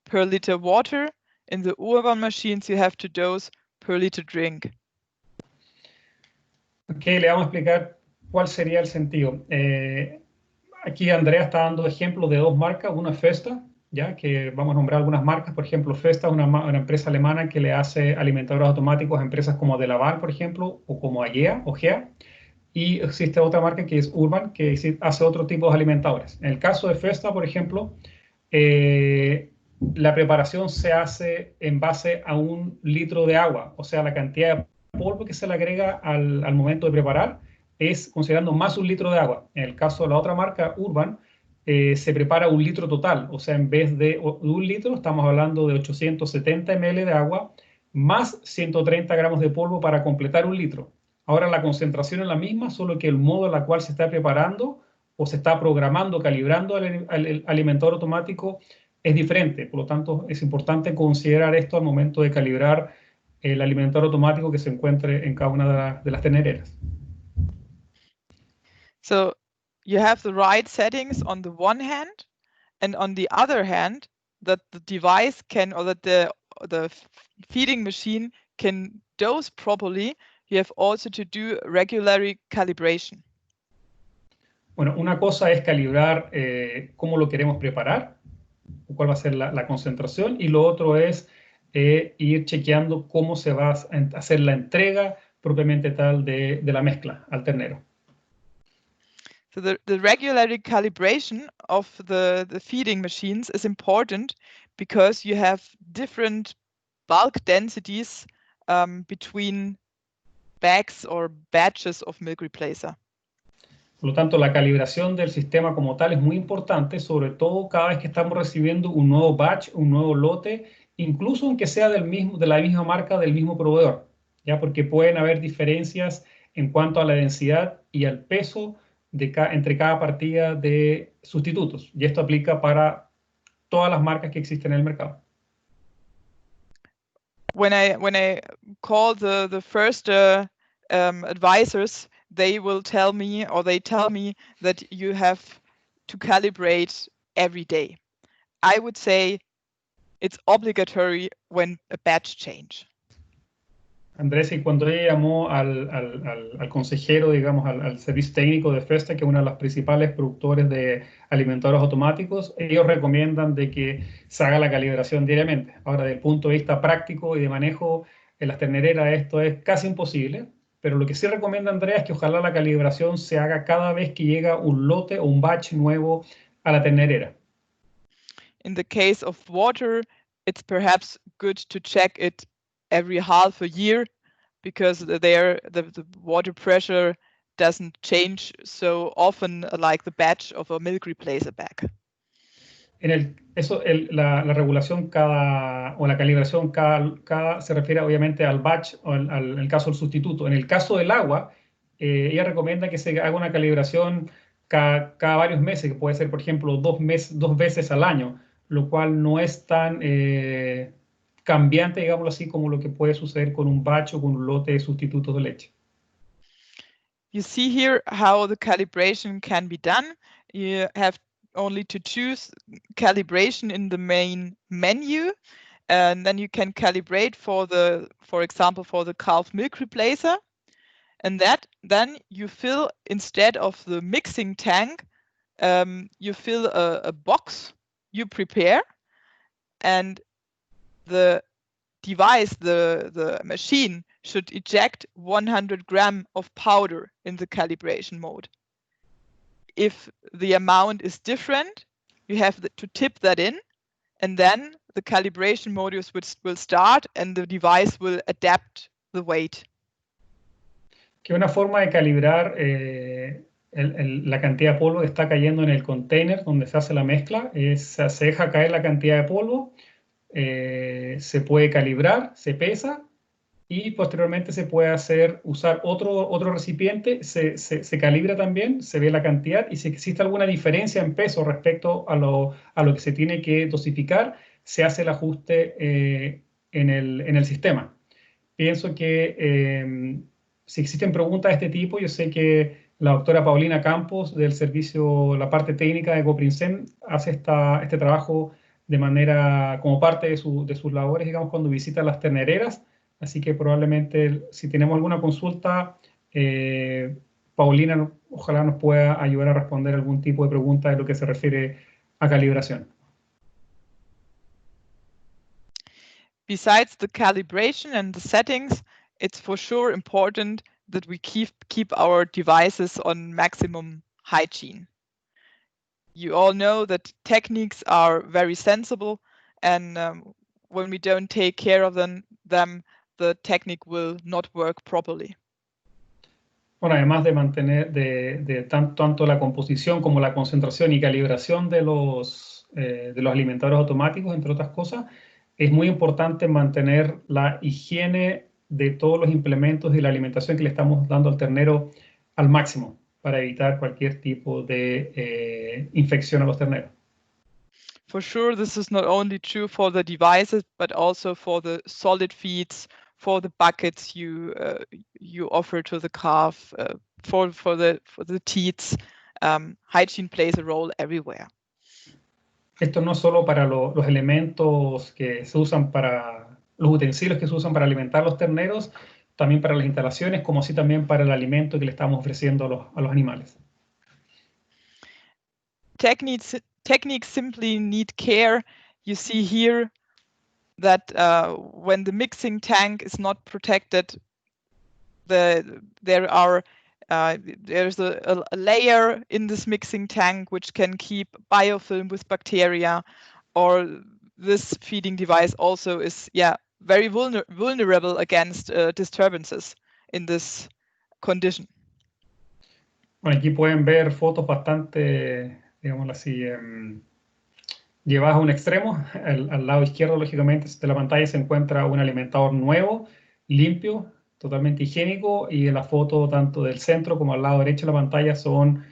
[SPEAKER 3] per liter water, in the Urban machines you have to dose per liter drink.
[SPEAKER 2] Ok, le vamos a explicar cuál sería el sentido. Aquí Andrea está dando ejemplos de dos marcas, una es Förster, ya que vamos a nombrar algunas marcas, por ejemplo, Förster es una empresa alemana que le hace alimentadores automáticos a empresas como De Laval, por ejemplo, o como AGEA o GEA, y existe otra marca que es Urban, que hace otro tipo de alimentadores. En el caso de Förster, por ejemplo, la preparación se hace en base a 1 litro de agua, o sea, la cantidad de polvo que se le agrega al momento de preparar es considerando más 1 litro de agua. En el caso de la otra marca, Urban, se prepara 1 litro total, o sea, en vez de 1 litro, estamos hablando de 870 ml de agua, más 130 gramos de polvo para completar 1 litro. Ahora la concentración es la misma, solo que el modo en el cual se está preparando o se está programando, calibrando el alimentador automático es diferente. Por lo tanto, es importante considerar esto al momento de calibrar el alimentador automático que se encuentre en cada una de las ternereras.
[SPEAKER 3] So you have the right settings on the one hand, and on the other hand, that the device can, or that the feeding machine can dose properly, you have also to do regular calibration.
[SPEAKER 2] Bueno, una cosa es calibrar cómo lo queremos preparar, cuál va a ser la concentración, y lo otro es ir chequeando cómo se va a hacer la entrega propiamente tal de la mezcla al ternero.
[SPEAKER 3] So the regular calibration of the feeding machines is important because you have different bulk densities between bags or batches of milk replacer.
[SPEAKER 2] Por lo tanto, la calibración del sistema como tal es muy importante, sobre todo cada vez que estamos recibiendo un nuevo batch, un nuevo lote, incluso aunque sea de la misma marca, del mismo proveedor, ¿ya? Porque pueden haber diferencias en cuanto a la densidad y al peso entre cada partida de sustitutos. Y esto aplica para todas las marcas que existen en el mercado.
[SPEAKER 3] When I call the first advisors, they will tell me, or they tell me, that you have to calibrate every day. I would say it's obligatory when a batch change.
[SPEAKER 2] Andrés, y cuando ella llamó al consejero, digamos, al servicio técnico de Festa, que es uno de los principales productores de alimentadores automáticos, ellos recomiendan de que se haga la calibración diariamente. Ahora, desde el punto de vista práctico y de manejo en las ternereras, esto es casi imposible, pero lo que sí recomienda Andrea es que ojalá la calibración se haga cada vez que llega un lote o un batch nuevo a la ternerera.
[SPEAKER 3] In the case of water, it's perhaps good to check it every half a year, because there the water pressure doesn't change so often like the batch of a milk replacer bag.
[SPEAKER 2] La regulación o la calibración se refiere obviamente al batch o en el caso del sustituto. En el caso del agua, ella recomienda que se haga una calibración cada varios meses, que puede ser, por ejemplo, 2 veces al año, lo cual no es tan cambiante, digámoslo así, como lo que puede suceder con un batch o con un lote de sustitutos de leche.
[SPEAKER 3] You see here how the calibration can be done. You have only to choose calibration in the main menu, and then you can calibrate for example, for the calf milk replacer. And then you fill, instead of the mixing tank, you fill a box you prepare, and the device, the machine, should eject 100 grams of powder in the calibration mode. If the amount is different, you have to tip that in, and then the calibration modus will start and the device will adapt the weight.
[SPEAKER 2] Que una forma de calibrar la cantidad de polvo que está cayendo en el container donde se hace la mezcla es se deja caer la cantidad de polvo, se puede calibrar, se pesa y posteriormente se puede usar otro recipiente, se calibra también, se ve la cantidad y si existe alguna diferencia en peso respecto a lo que se tiene que dosificar, se hace el ajuste en el sistema. Pienso que si existen preguntas de este tipo, yo sé que la doctora Paulina Campos del servicio, la parte técnica de Cooprinsem, hace este trabajo de manera, como parte de sus labores, digamos, cuando visita las ternereras. Así que probablemente si tenemos alguna consulta, Paulina ojalá nos pueda ayudar a responder algún tipo de pregunta de lo que se refiere a calibración.
[SPEAKER 3] Besides the calibration and the settings, it's for sure important that we keep our devices on maximum hygiene. You all know that techniques are very sensible and when we don't take care of them, the technique will not work properly.
[SPEAKER 2] Bueno, además de mantener tanto la composición como la concentración y calibración de los alimentadores automáticos, entre otras cosas, es muy importante mantener la higiene de todos los implementos y la alimentación que le estamos dando al ternero al máximo para evitar cualquier tipo de infección a los terneros.
[SPEAKER 3] For sure, this is not only true for the devices, but also for the solid feeds, for the buckets you offer to the calf, for the teats. Hygiene plays a role everywhere.
[SPEAKER 2] Esto no solo para los elementos que se usan para los utensilios que se usan para alimentar los terneros, también para las instalaciones, como así también para el alimento que le estamos ofreciendo a los animales.
[SPEAKER 3] Techniques simply need care. You see here that when the mixing tank is not protected, there's a layer in this mixing tank which can keep biofilm with bacteria, or this feeding device also is very vulnerable against disturbances in this condition.
[SPEAKER 2] Bueno, aquí pueden ver fotos bastante, digámoslo así, llevadas a un extremo. Al lado izquierdo, lógicamente, de la pantalla se encuentra un alimentador nuevo, limpio, totalmente higiénico, y en la foto tanto del centro como al lado derecho de la pantalla son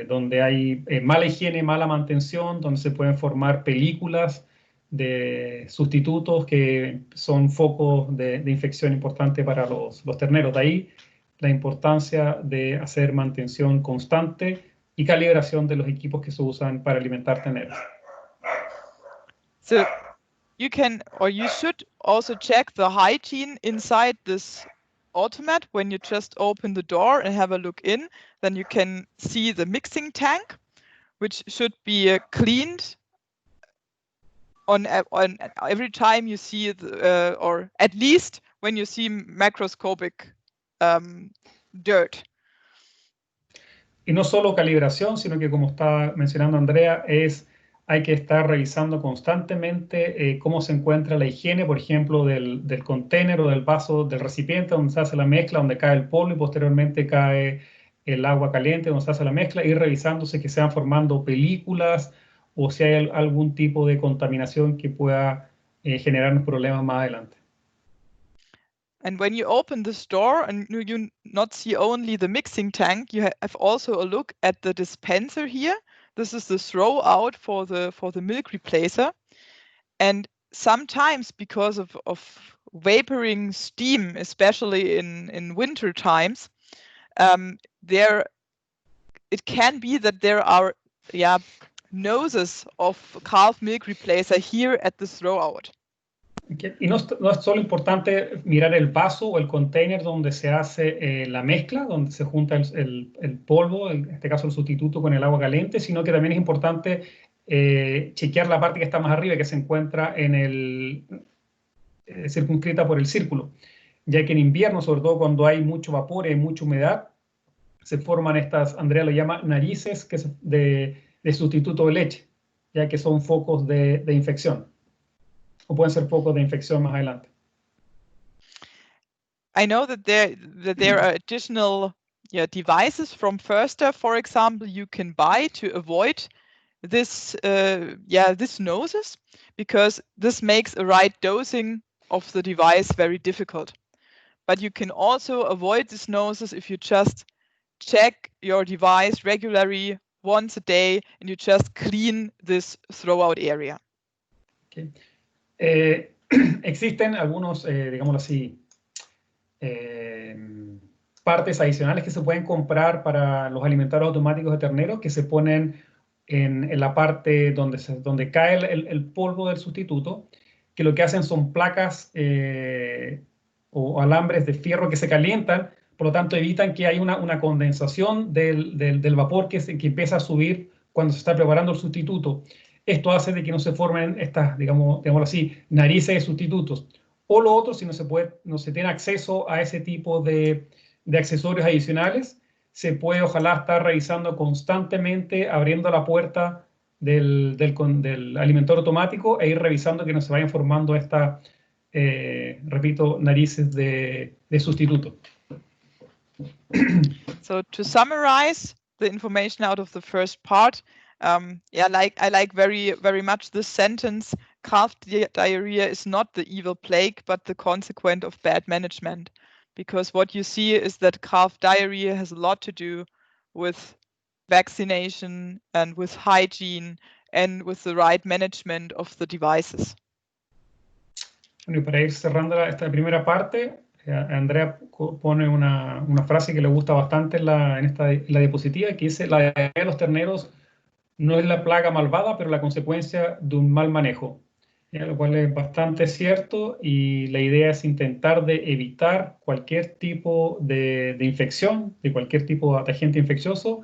[SPEAKER 2] donde hay mala higiene, mala mantención, donde se pueden formar películas de sustitutos que son focos de infección importante para los terneros. De ahí la importancia de hacer mantención constante y calibración de los equipos que se usan para alimentar terneros.
[SPEAKER 3] So you can, or you should also check the hygiene inside this automat. When you just open the door and have a look in, then you can see the mixing tank, which should be cleaned on every time you see or at least when you see macroscopic dirt.
[SPEAKER 2] Y no solo calibración, sino que, como está mencionando Andrea, hay que estar revisando constantemente cómo se encuentra la higiene, por ejemplo, del container o del vaso, del recipiente donde se hace la mezcla, donde cae el polvo y posteriormente cae el agua caliente donde se hace la mezcla, y revisándose que se van formando películas o si hay algún tipo de contaminación que pueda generarnos problemas más adelante.
[SPEAKER 3] And when you open this door and you not see only the mixing tank, you have also a look at the dispenser here. This is the throw out for the milk replacer. And sometimes because of vaporing steam, especially in winter times, it can be that there are noses of calf milk replacer here at the throw out.
[SPEAKER 2] Okay. Y no es solo importante mirar el vaso o el container donde se hace la mezcla, donde se junta el polvo, en este caso el sustituto, con el agua caliente, sino que también es importante chequear la parte que está más arriba, que se encuentra circunscrita por el círculo, ya que en invierno, sobre todo cuando hay mucho vapor y hay mucha humedad, se forman estas, Andrea lo llama narices de sustituto de leche, ya que son focos de infección. O pueden ser focos de infección más adelante.
[SPEAKER 3] I know that there are additional devices from Förster, for example, you can buy to avoid this noses, because this makes a right dosing of the device very difficult. But you can also avoid this noses if you just check your device regularly once a day and you just clean this throwout area.
[SPEAKER 2] Okay. Existen algunos, digámoslo así, partes adicionales que se pueden comprar para los alimentadores automáticos de terneros, que se ponen en la parte donde cae el polvo del sustituto, que lo que hacen son placas o alambres de fierro que se calientan, por lo tanto evitan que haya una condensación del vapor que empieza a subir cuando se está preparando el sustituto. Esto hace de que no se formen estas, digámoslo así, narices de sustitutos. O lo otro, si no se tiene acceso a ese tipo de accesorios adicionales, se puede ojalá estar revisando constantemente, abriendo la puerta del alimentador automático e ir revisando que no se vayan formando estas, repito, narices de sustituto.
[SPEAKER 3] So to summarize the information out of the first part, yeah, I like very much this sentence: calf diarrhea is not the evil plague, but the consequence of bad management. Because what you see is that calf diarrhea has a lot to do with vaccination and with hygiene and with the right management of the devices.
[SPEAKER 2] Bueno, y para ir cerrando esta primera parte, Andrea pone una frase que le gusta bastante en la diapositiva, que dice: la diarrea de los terneros no es la plaga malvada, pero la consecuencia de un mal manejo. Lo cual es bastante cierto, y la idea es intentar de evitar cualquier tipo de infección, de cualquier tipo de agente infeccioso,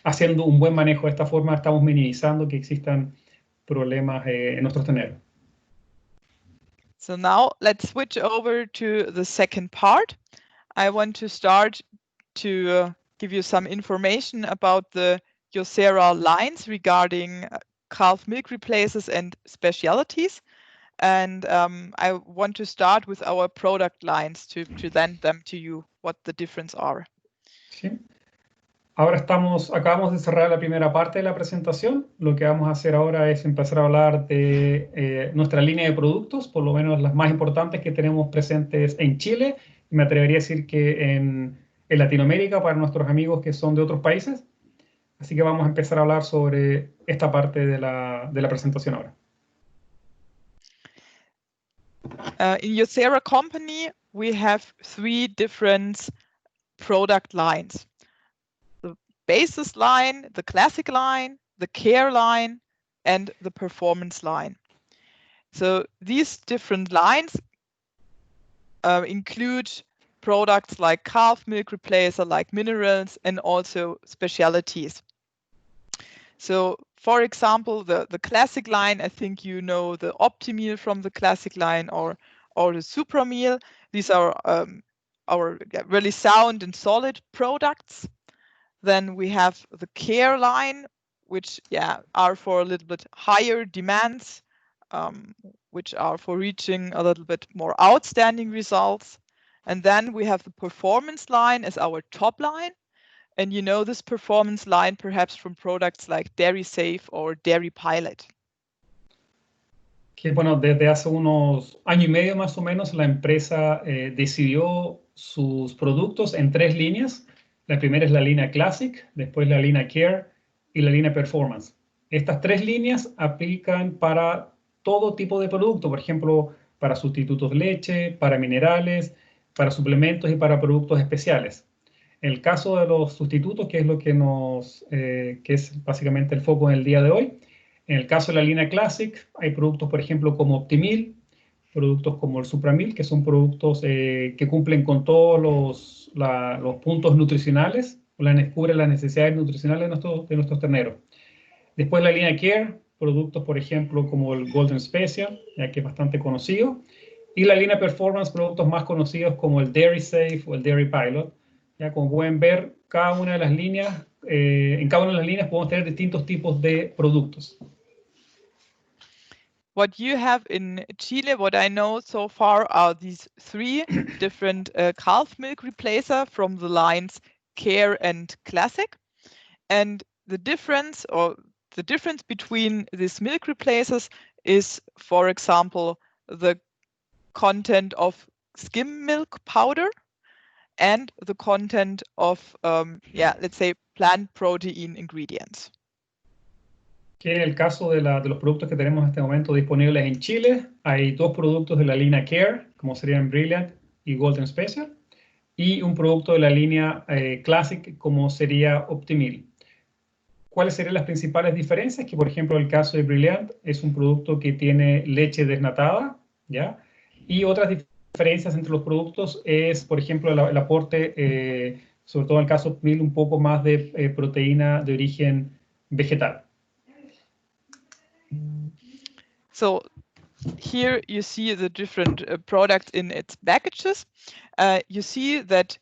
[SPEAKER 2] haciendo un buen manejo. De esta forma estamos minimizando que existan problemas en nuestros terneros.
[SPEAKER 3] So now let's switch over to the second part. I want to start to give you some information about the Josera lines regarding calf milk replacers and specialties. And I want to start with our product lines to present them to you, what the difference are.
[SPEAKER 2] ¿Sí? Ahora acabamos de cerrar la primera parte de la presentación. Lo que vamos a hacer ahora es empezar a hablar de nuestra línea de productos, por lo menos las más importantes que tenemos presentes en Chile. Me atrevería a decir que en Latinoamérica, para nuestros amigos que son de otros países. Así que vamos a empezar a hablar sobre esta parte de la presentación ahora.
[SPEAKER 3] In Josera company, we have 3 different product lines: the basis line, the classic line, the care line, and the performance line. So these different lines include products like calf milk replacer, like minerals, and also specialties. So, for example, the classic line, I think you know the Optimeal from the classic line, or the Suprameal. These are our really sound and solid products. Then we have the care line, which are for a little bit higher demands, which are for reaching a little bit more outstanding results. And then we have the performance line as our top line. And you know this performance line perhaps from products like Dairy Safe or Dairy Pilot.
[SPEAKER 2] Que bueno, desde hace unos año y medio más o menos, la empresa decidió sus productos en 3 líneas. La primera es la línea Classic, después la línea Care y la línea Performance. Estas 3 líneas aplican para todo tipo de producto, por ejemplo, para sustitutos de leche, para minerales, para suplementos y para productos especiales. En el caso de los sustitutos, que es lo que que es básicamente el foco en el día de hoy, en el caso de la línea Classic, hay productos, por ejemplo, como Optimeal, productos como el Suprameal, que son productos que cumplen con todos los puntos nutricionales, cubren las necesidades nutricionales de nuestros terneros. Después la línea Care, productos, por ejemplo, como el Golden Special, ya que es bastante conocido. Y la línea Performance, productos más conocidos como el Dairy Safe o el Dairy Pilot. Ya, como pueden ver, cada una de las líneas, en cada una de las líneas podemos tener distintos tipos de productos.
[SPEAKER 3] What you have in Chile, what I know so far, are these 3 different calf milk replacer from the lines Care and Classic. And the difference between these milk replacers is, for example, the content of skim milk powder and the content of, let's say, plant protein ingredients.
[SPEAKER 2] Que en el caso de los productos que tenemos en este momento disponibles en Chile, hay 2 productos de la línea Care, como serían Brilliant y Golden Special, y un producto de la línea Classic, como sería Optimeal. ¿Cuáles serían las principales diferencias? Que, por ejemplo, el caso de Brilliant es un producto que tiene leche desnatada, ¿ya? Y otras diferencias entre los productos es, por ejemplo, el aporte, sobre todo en el caso de Optimeal, un poco más de proteína de origen vegetal.
[SPEAKER 3] So here you see the different products in its packages. You see that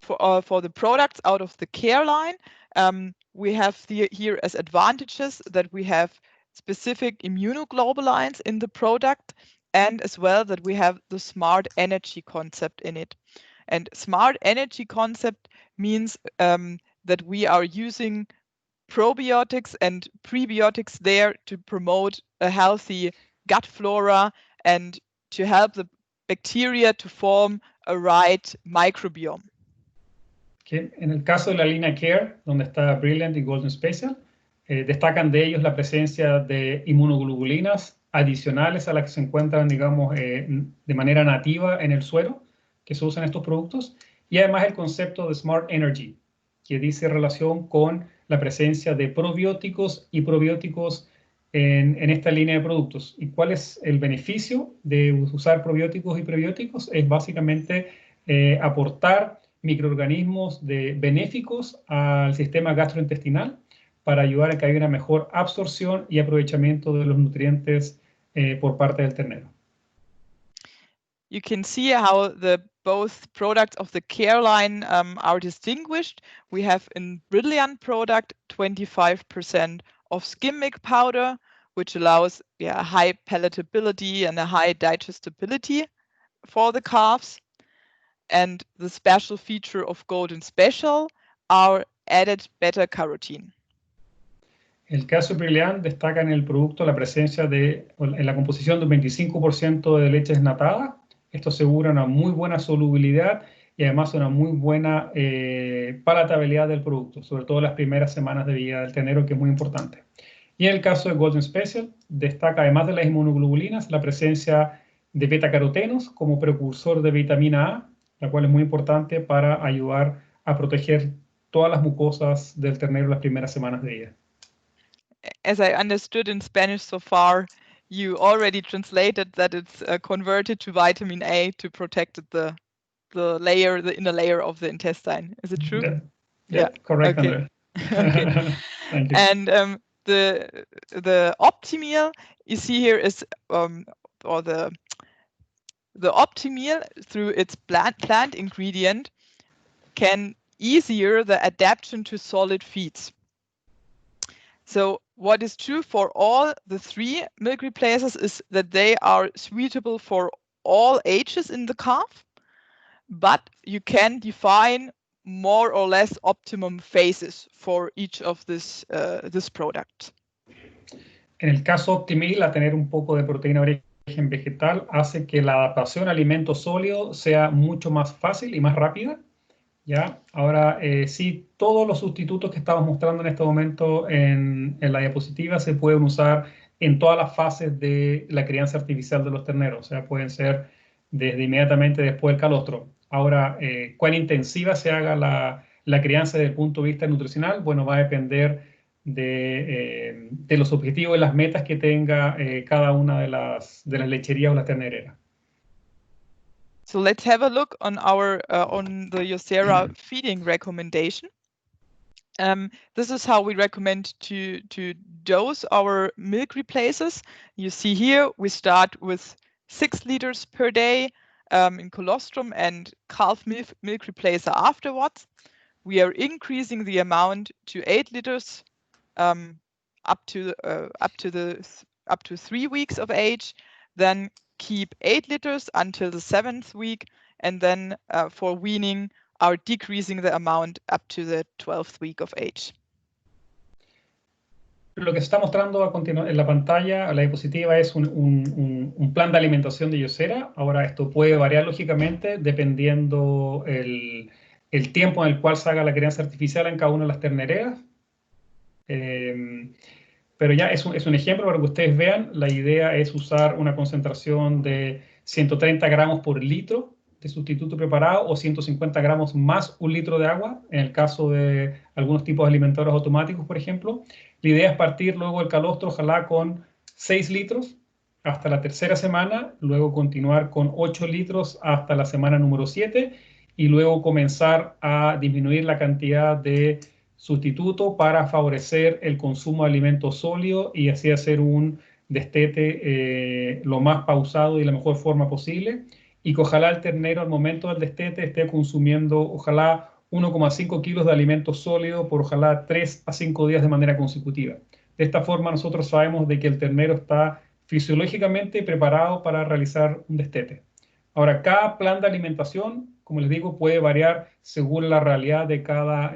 [SPEAKER 3] for the products out of the Care line, we have here as advantages that we have specific immunoglobulins in the product, and as well that we have the smart energy concept in it. And smart energy concept means that we are using probiotics and prebiotics there to promote a healthy gut flora and to help the bacteria to form a right microbiome.
[SPEAKER 2] Okay. En el caso de la línea Care, donde está Brilliant y Golden Special, destacan de ellos la presencia de inmunoglobulinas adicionales a las que se encuentran, digamos, de manera nativa en el suero, que se usan estos productos, y además el concepto de Smart Energy, que dice relación con la presencia de probióticos y probióticos en esta línea de productos. ¿Y cuál es el beneficio de usar probióticos y prebióticos? Es básicamente aportar microorganismos benéficos al sistema gastrointestinal para ayudar a que haya una mejor absorción y aprovechamiento de los nutrientes por parte del ternero.
[SPEAKER 3] You can see how both products of the Care line are distinguished. We have in Brilliant product 25% of skim milk powder, which allows high palatability and a high digestibility for the calves. And the special feature of Golden Special are added beta-carotene.
[SPEAKER 2] El caso Brilliant destaca en el producto la presencia en la composición de un 25% de leche desnatada. Esto asegura una muy buena solubilidad y además una muy buena palatabilidad del producto, sobre todo las primeras semanas de vida del ternero, que es muy importante. Y en el caso de Golden Special, destaca además de las inmunoglobulinas la presencia de betacarotenos como precursor de vitamina A, la cual es muy importante para ayudar a proteger todas las mucosas del ternero las primeras semanas de vida.
[SPEAKER 3] As I understood in Spanish so far, you already translated that it's converted to vitamin A to protect the inner layer of the intestine. Is it true?
[SPEAKER 2] Yeah. Correct,
[SPEAKER 3] okay.
[SPEAKER 2] Andrea.
[SPEAKER 3] Okay.
[SPEAKER 2] Thank you.
[SPEAKER 3] And the Optimeal you see here is or the Optimeal through its plant ingredient can easier the adaptation to solid feeds. So what is true for all the 3 milk replacers is that they are suitable for all ages in the calf, but you can define more or less optimum phases for each of this product.
[SPEAKER 2] En el caso Optimeal, a tener un poco de proteína de origen vegetal hace que la adaptación a alimento sólido sea mucho más fácil y más rápida. ¿Ya? Ahora, sí, todos los sustitutos que estamos mostrando en este momento en la diapositiva se pueden usar en todas las fases de la crianza artificial de los terneros. O sea, pueden ser desde inmediatamente después del calostro. Ahora, ¿cuán intensiva se haga la crianza desde el punto de vista nutricional? Bueno, va a depender de los objetivos y las metas que tenga cada una de las lecherías o las ternereras.
[SPEAKER 3] So let's have a look on our on the Josera feeding recommendation. This is how we recommend to dose our milk replacers. You see here we start with 6 liters per day in colostrum and calf milk replacer afterwards. We are increasing the amount to 8 liters up to 3 weeks of age. Then keep 8 liters until the 7th week, and then for weaning are decreasing the amount up to the 12th week of age.
[SPEAKER 2] Lo que se está mostrando a continuación en la pantalla, la diapositiva, es un plan de alimentación de Josera. Ahora, esto puede variar lógicamente dependiendo el tiempo en el cual se haga la crianza artificial en cada una de las ternereras. Pero ya es un ejemplo para que ustedes vean. La idea es usar una concentración de 130 gramos por litro de sustituto preparado o 150 gramos más 1 litro de agua, en el caso de algunos tipos de alimentadores automáticos, por ejemplo. La idea es partir luego el calostro, ojalá con 6 litros hasta la 3ª semana, luego continuar con 8 litros hasta la semana número 7 y luego comenzar a disminuir la cantidad de sustituto para favorecer el consumo de alimentos sólidos y así hacer un destete lo más pausado y la mejor forma posible, y que ojalá el ternero al momento del destete esté consumiendo ojalá 1,5 kilos de alimento sólido por ojalá 3 a 5 días de manera consecutiva. De esta forma nosotros sabemos de que el ternero está fisiológicamente preparado para realizar un destete. Ahora, cada plan de alimentación, como les digo, puede variar según la realidad de cada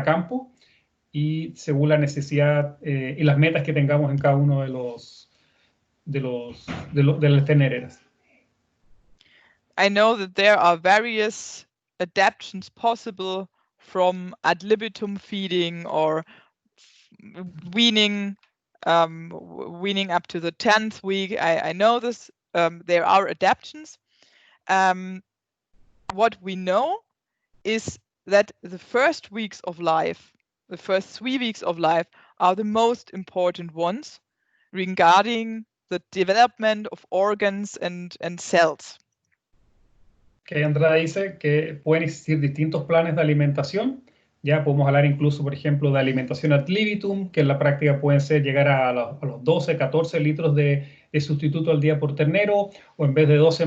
[SPEAKER 2] campo y según la necesidad y las metas que tengamos en cada uno de las ternereras.
[SPEAKER 3] I know that there are various adaptations possible, from ad libitum feeding or weaning up to the 10th week. I know this. There are adaptations. What we know is that the first weeks of life, the first 3 weeks of life, are the most important ones regarding the development of organs and cells.
[SPEAKER 2] Que Andrea dice que pueden existir distintos planes de alimentación. Ya podemos hablar incluso, por ejemplo, de alimentación ad libitum, que en la práctica pueden ser llegar a los 12, 14 litros de sustituto al día por ternero, o en vez de 12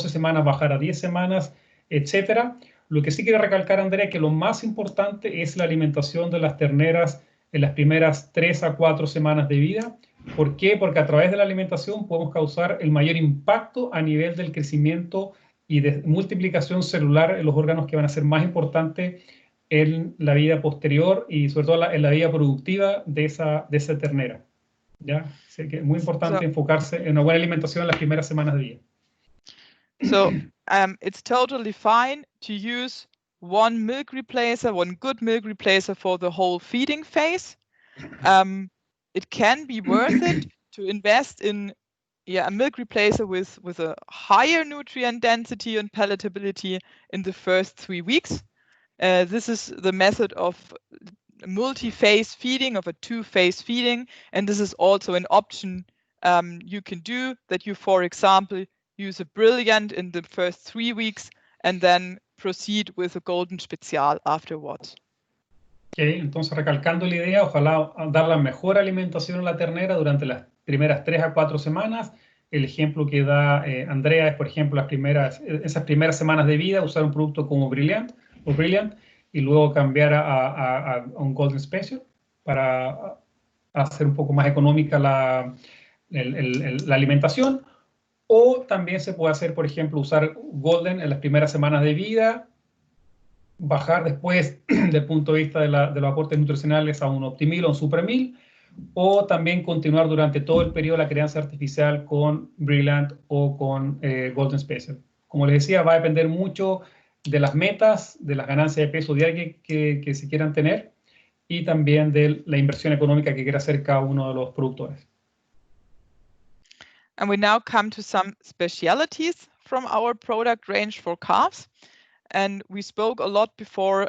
[SPEAKER 2] semanas bajar a 10 semanas, etc. Lo que sí quiero recalcar, Andrea, es que lo más importante es la alimentación de las terneras en las primeras 3 a 4 semanas de vida. ¿Por qué? Porque a través de la alimentación podemos causar el mayor impacto a nivel del crecimiento y de multiplicación celular en los órganos que van a ser más importantes en la vida posterior y sobre todo en la vida productiva de esa ternera. ¿Ya? Así que es muy importante enfocarse en una buena alimentación en las primeras semanas de vida.
[SPEAKER 3] So it's totally fine to use one good milk replacer for the whole feeding phase. It can be worth it to invest in a milk replacer with a higher nutrient density and palatability in the first 3 weeks. This is the method of multi-phase feeding, of a 2-phase feeding, and this is also an option you can do, that you, for example, use a Brilliant in the first 3 weeks and then proceed with a Golden Spezial afterwards.
[SPEAKER 2] Okay, entonces, recalcando la idea, ojalá dar la mejor alimentación a la ternera durante las primeras 3 a 4 semanas. El ejemplo que da Andrea es, por ejemplo, esas primeras semanas de vida, usar un producto como Brilliant y luego cambiar a un Golden Special para hacer un poco más económica la alimentación. O también se puede hacer, por ejemplo, usar Golden en las primeras semanas de vida, bajar después del punto de vista de los aportes nutricionales a un Optimil o un Supremil, o también continuar durante todo el periodo de la crianza artificial con Brilliant o con Golden Special. Como les decía, va a depender mucho de las metas, de las ganancias de peso diario que se quieran tener y también de la inversión económica que quiera hacer cada uno de los productores.
[SPEAKER 3] And we now come to some specialities from our product range for calves. And we spoke a lot before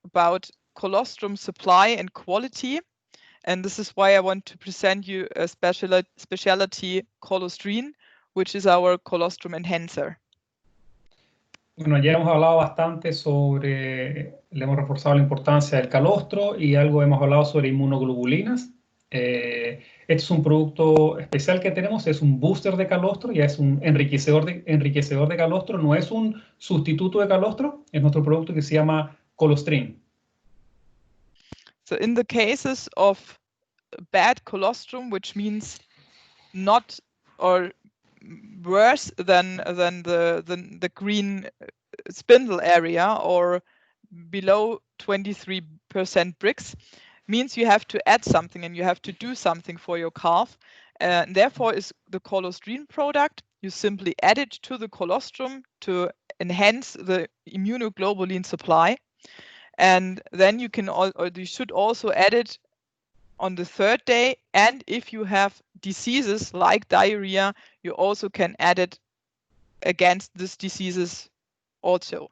[SPEAKER 3] about colostrum supply and quality. And this is why I want to present you a specialty colostrin, which is our colostrum enhancer.
[SPEAKER 2] Bueno, ya hemos hablado bastante le hemos reforzado la importancia del calostro y algo hemos hablado sobre inmunoglobulinas. Este es un producto especial que tenemos, es un booster de calostro, ya es un enriquecedor de calostro, no es un sustituto de calostro, es nuestro producto que se llama colostrin.
[SPEAKER 3] So in the cases of bad colostrum, which means not or worse than the green spindle area or below 23% Brix, means you have to add something and you have to do something for your calf. And therefore is the colostrin product. You simply add it to the colostrum to enhance the immunoglobulin supply. And then you should also add it on the 3rd day. And if you have diseases like diarrhea, you also can add it against these diseases also.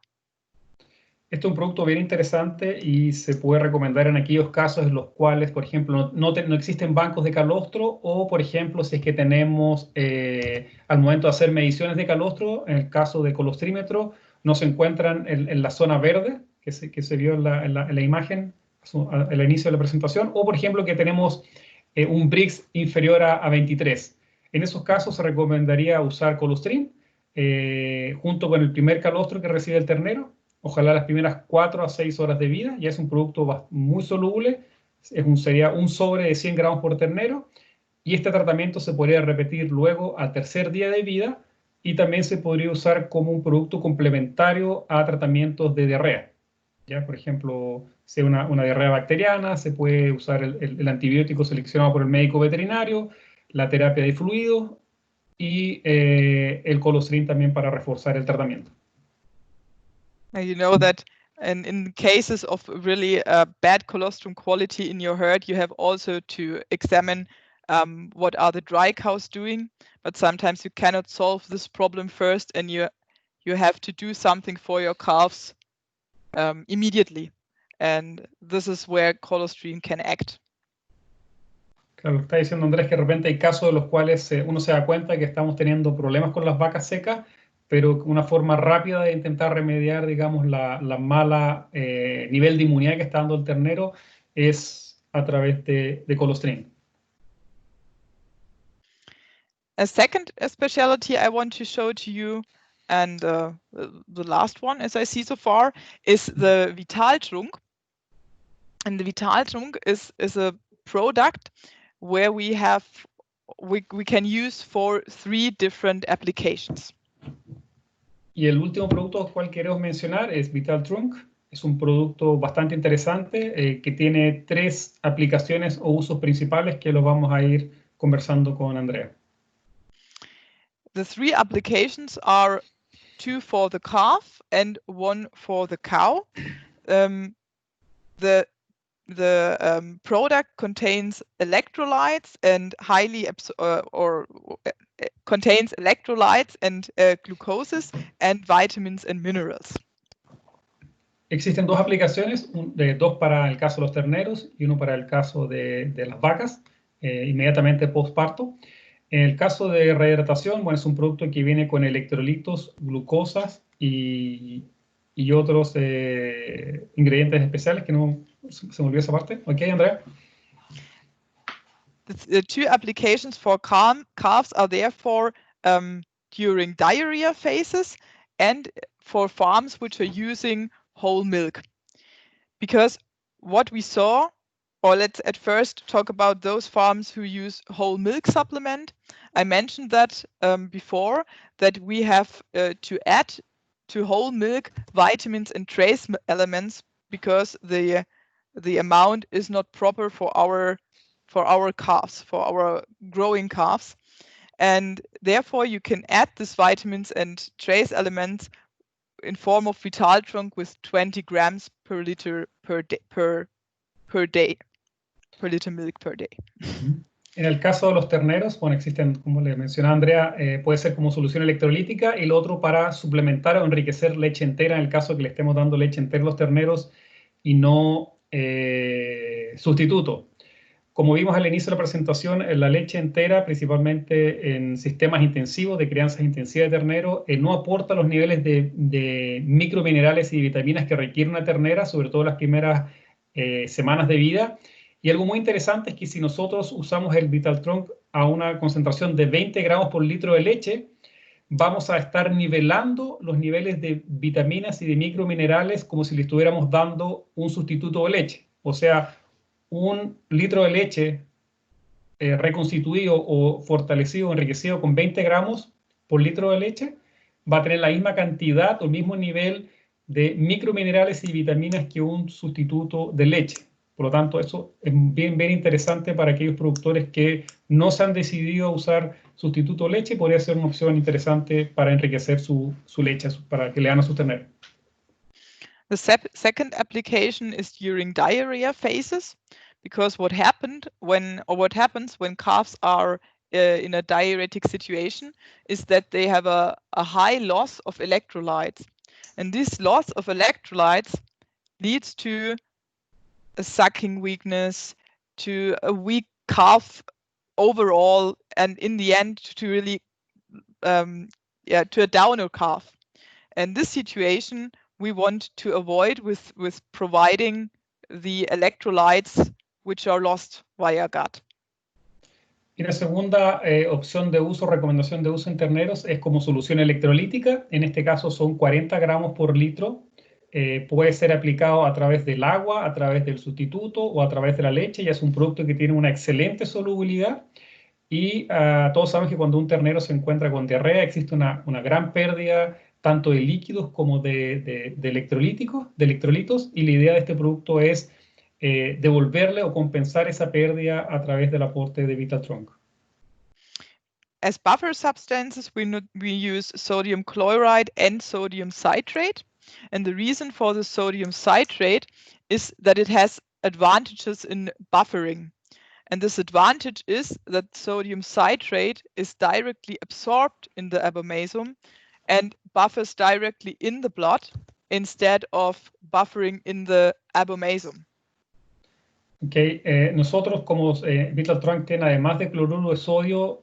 [SPEAKER 2] Este es un producto bien interesante y se puede recomendar en aquellos casos en los cuales, por ejemplo, no existen bancos de calostro o, por ejemplo, si es que tenemos al momento de hacer mediciones de calostro, en el caso de colostrímetro, no se encuentran en la zona verde que se vio en la imagen al inicio de la presentación, o, por ejemplo, que tenemos un Brix inferior a 23. En esos casos se recomendaría usar colostrin junto con el primer calostro que recibe el ternero, ojalá las primeras 4 a 6 horas de vida. Ya es un producto muy soluble, sería un sobre de 100 gramos por ternero, y este tratamiento se podría repetir luego al tercer día de vida, y también se podría usar como un producto complementario a tratamientos de diarrea. ¿Ya? Por ejemplo, si es una diarrea bacteriana, se puede usar el antibiótico seleccionado por el médico veterinario, la terapia de fluidos y el colostrum también para reforzar el tratamiento.
[SPEAKER 3] You know that in cases of really bad colostrum quality in your herd, you have also to examine what are the dry cows doing, but sometimes you cannot solve this problem first, and you have to do something for your calves immediately, and this is where colostrum can act.
[SPEAKER 2] Claro, está diciendo Andrés que de repente hay casos de los cuales uno se da cuenta que estamos teniendo problemas con las vacas secas, pero una forma rápida de intentar remediar, digamos, la mala nivel de inmunidad que está dando el ternero es a través de colostrum.
[SPEAKER 3] A second specialty I want to show to you, and the last one as I see so far, is the Vitaltrunk. And the Vitaltrunk is a product where we can use for 3 different applications.
[SPEAKER 2] Y el último producto cual queremos mencionar es Vitaltrunk. Es un producto bastante interesante que tiene 3 aplicaciones o usos principales que los vamos a ir conversando con Andrea.
[SPEAKER 3] The 3 applications are 2 for the calf and 1 for the cow. The product contains electrolytes and contains electrolytes and glucoses and vitamins and minerals.
[SPEAKER 2] Existen 2 aplicaciones, 2 para el caso de los terneros y 1 para el caso de las vacas, inmediatamente postparto. En el caso de rehidratación, bueno, es un producto que viene con electrolitos, glucosas y otros ingredientes especiales que no se me olvidó esa parte. Ok, Andrea.
[SPEAKER 3] The 2 applications for calves are therefore during diarrhea phases and for farms which are using whole milk. Because what we saw, or let's at first talk about those farms who use whole milk supplement. I mentioned that before, that we have to add to whole milk vitamins and trace elements because the amount is not proper for our calves, for our growing calves, and therefore you can add these vitamins and trace elements in form of Vitaltrunk with 20 grams per liter per liter milk per day.
[SPEAKER 2] En el caso de los terneros, bueno, existen, como le mencionaba Andrea, puede ser como solución electrolítica, y el otro para suplementar o enriquecer leche entera en el caso que le estemos dando leche entera a los terneros y no sustituto. Como vimos al inicio de la presentación, la leche entera, principalmente en sistemas intensivos de crianzas intensivas de ternero, no aporta los niveles de microminerales y vitaminas que requiere una ternera, sobre todo las primeras semanas de vida. Y algo muy interesante es que si nosotros usamos el Vitaltrunk a una concentración de 20 gramos por litro de leche, vamos a estar nivelando los niveles de vitaminas y de microminerales como si le estuviéramos dando un sustituto de leche. O sea, un litro de leche reconstituido o fortalecido o enriquecido con 20 gramos por litro de leche va a tener la misma cantidad o el mismo nivel de microminerales y vitaminas que un sustituto de leche. Por lo tanto, eso es bien interesante para aquellos productores que no se han decidido a usar sustituto de leche. Podría ser una opción interesante para enriquecer su leche, para que le dan a sus terneros.
[SPEAKER 3] The second application is during diarrhea phases, because what happens when calves are in a diuretic situation is that they have a high loss of electrolytes, and this loss of electrolytes leads to a sucking weakness, to a weak calf overall, and in the end to really to a downer calf. And this situation we want to avoid with providing the electrolytes which are lost via gut.
[SPEAKER 2] Y la segunda opción de uso, recomendación de uso en terneros, es como solución electrolítica. En este caso son 40 gramos por litro puede ser aplicado a través del agua, a través del sustituto o a través de la leche, y es un producto que tiene una excelente solubilidad. Y todos sabemos que cuando un ternero se encuentra con diarrea existe una gran pérdida tanto de líquidos como de electrolitos, y la idea de este producto es devolverle o compensar esa pérdida a través del aporte de Vital Trunk.
[SPEAKER 3] As buffer substances, we use sodium chloride and sodium citrate. And the reason for the sodium citrate is that it has advantages in buffering. And this advantage is that sodium citrate is directly absorbed in the abomasum and buffers directly in the blood instead of buffering in the abomasum.
[SPEAKER 2] Okay. Nosotros como Vital Trunk tiene, además de cloruro de sodio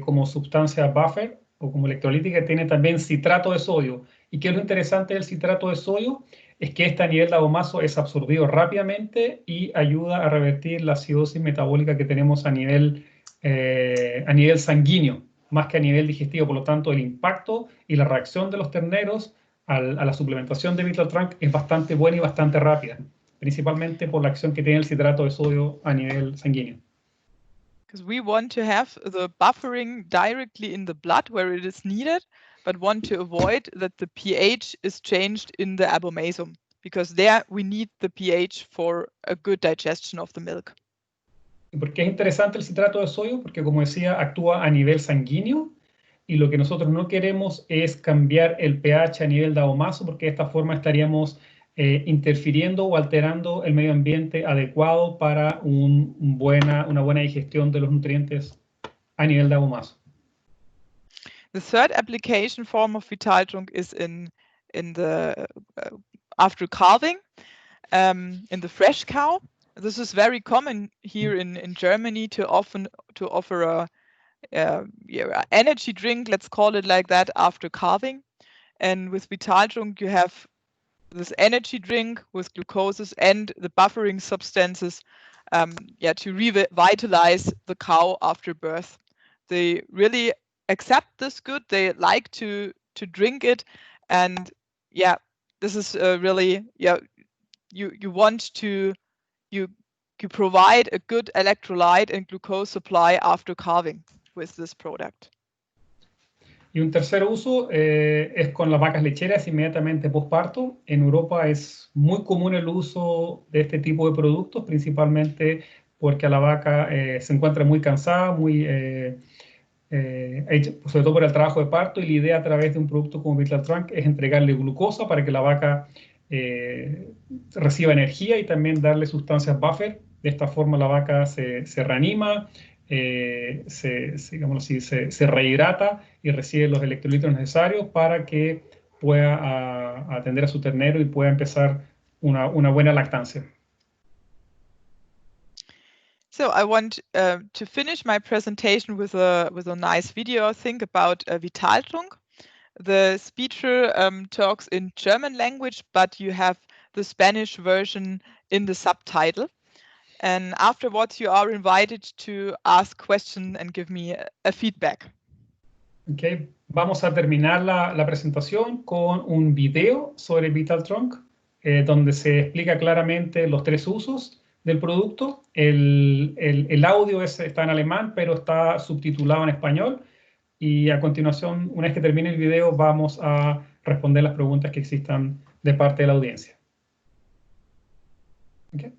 [SPEAKER 2] como sustancia buffer o como electrolítica, tiene también citrato de sodio. ¿Y qué es lo interesante del citrato de sodio? Es que este a nivel de abomaso es absorbido rápidamente y ayuda a revertir la acidosis metabólica que tenemos a nivel sanguíneo, más que a nivel digestivo. Por lo tanto, el impacto y la reacción de los terneros a la suplementación de Vital Trunk es bastante buena y bastante rápida, principalmente por la acción que tiene el citrato de sodio a nivel sanguíneo.
[SPEAKER 3] Because we want to have the buffering directly in the blood where it is needed, but want to avoid that the pH is changed in the abomasum, because there we need the pH for a good digestion of the milk.
[SPEAKER 2] ¿Y por qué es interesante el citrato de sodio? Porque, como decía, actúa a nivel sanguíneo, y lo que nosotros no queremos es cambiar el pH a nivel de abomaso, porque de esta forma estaríamos interfiriendo o alterando el medio ambiente adecuado para una buena digestión de los nutrientes a nivel de abomaso.
[SPEAKER 3] The third application form of Vitaltrunk is in the after calving, in the fresh cow. This is very common here in Germany to offer a energy drink, let's call it like that, after calving. And with Vitaltrunk, you have this energy drink with glucoses and the buffering substances to revitalize the cow after birth. They really accept this good. They like to drink it, and this is really you want to you provide a good electrolyte and glucose supply after calving with this product.
[SPEAKER 2] Y un tercer uso es con las vacas lecheras inmediatamente postparto. En Europa es muy común el uso de este tipo de productos, principalmente porque a la vaca se encuentra muy cansada, sobre todo por el trabajo de parto, y la idea a través de un producto como Vital Trunk es entregarle glucosa para que la vaca reciba energía, y también darle sustancias buffer. De esta forma la vaca se reanima, se rehidrata y recibe los electrolitos necesarios para que pueda atender a su ternero y pueda empezar una buena lactancia.
[SPEAKER 3] So I want to finish my presentation with a nice video, I think, about Vitaltrunk. The speaker talks in German language, but you have the Spanish version in the subtitle. And afterwards, you are invited to ask questions and give me a feedback.
[SPEAKER 2] Okay. Vamos a terminar la presentación con un video sobre Vital Trunk, donde se explica claramente los tres usos del producto. El audio está en alemán, pero está subtitulado en español. Y a continuación, una vez que termine el video, vamos a responder las preguntas que existan de parte de la audiencia. Okay.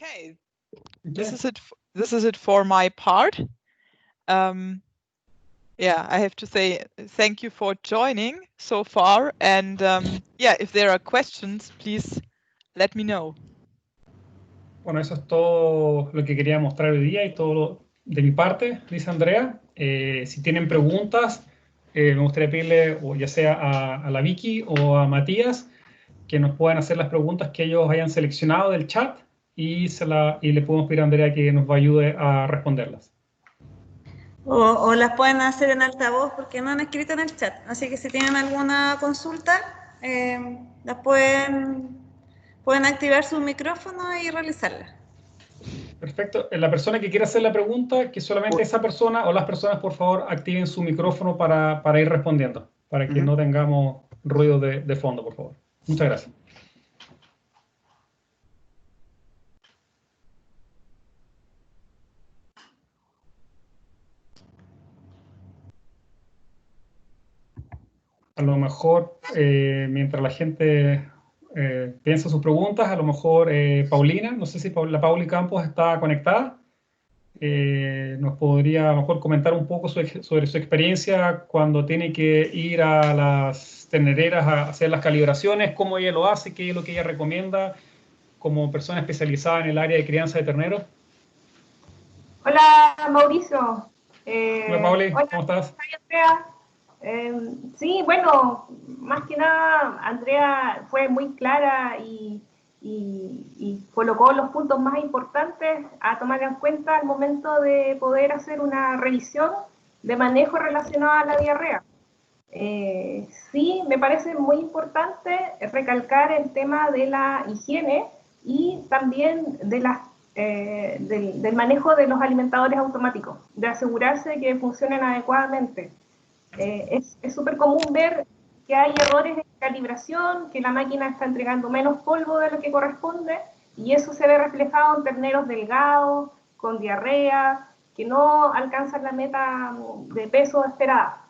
[SPEAKER 3] Okay, this is it. This is it for my part. Yeah, I have to say thank you for joining so far, and yeah, if there are questions, please let me know.
[SPEAKER 2] Bueno, eso es todo lo que quería mostrar hoy día y todo de mi parte, dice Andrea. Si tienen preguntas, me gustaría pedirle, o ya sea a la Vicky o a Matías, que nos puedan hacer las preguntas que ellos hayan seleccionado del chat y le podemos pedir a Andrea que nos ayude a responderlas.
[SPEAKER 1] O las pueden hacer en altavoz porque no han escrito en el chat. Así que si tienen alguna consulta, las pueden activar su micrófono y realizarla.
[SPEAKER 2] Perfecto. La persona que quiera hacer la pregunta, que solamente esa persona o las personas, por favor, activen su micrófono para ir respondiendo, para que no tengamos ruido de fondo, por favor. Muchas gracias. A lo mejor, mientras la gente piensa sus preguntas, a lo mejor Paulina, no sé si la Pauli Campos está conectada, nos podría a lo mejor comentar un poco sobre su experiencia cuando tiene que ir a las ternereras a hacer las calibraciones, cómo ella lo hace, qué es lo que ella recomienda como persona especializada en el área de crianza de terneros.
[SPEAKER 5] Hola Mauricio.
[SPEAKER 2] Hola Pauli,
[SPEAKER 5] Hola,
[SPEAKER 2] ¿cómo estás?
[SPEAKER 5] soy Andrea. Sí, bueno, más que nada Andrea fue muy clara y colocó los puntos más importantes a tomar en cuenta al momento de poder hacer una revisión de manejo relacionado a la diarrea. Sí, me parece muy importante recalcar el tema de la higiene y también de del manejo de los alimentadores automáticos, de asegurarse de que funcionen adecuadamente. Es súper común ver que hay errores en calibración, que la máquina está entregando menos polvo de lo que corresponde, y eso se ve reflejado en terneros delgados, con diarrea, que no alcanzan la meta de peso esperada.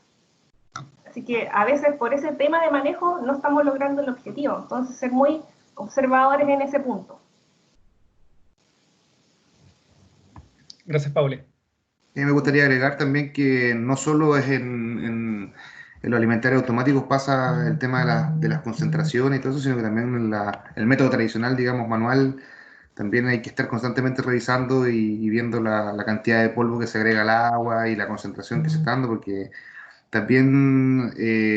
[SPEAKER 5] Así que a veces por ese tema de manejo no estamos logrando el objetivo. Entonces, ser muy observadores en ese punto.
[SPEAKER 2] Gracias, Pauli.
[SPEAKER 6] Me gustaría agregar también que no solo es en los alimentarios automáticos pasa el tema de las concentraciones y todo eso, sino que también en el método tradicional, digamos, manual, también hay que estar constantemente revisando y viendo la cantidad de polvo que se agrega al agua y la concentración que se está dando, porque también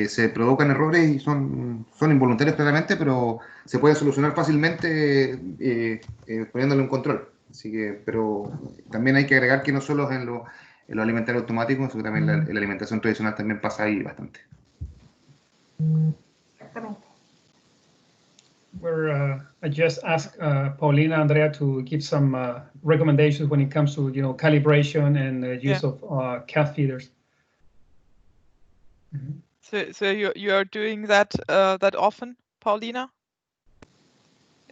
[SPEAKER 6] se provocan errores y son involuntarios claramente, pero se pueden solucionar fácilmente poniéndole un control. Así que, pero también hay que agregar que no solo es en lo alimentario automático, sino que también la alimentación tradicional también pasa ahí bastante.
[SPEAKER 5] Exactamente.
[SPEAKER 2] I just asked Paulina, Andrea to give some recommendations when it comes to, calibration and use of calf feeders.
[SPEAKER 3] So you are doing that that often, Paulina?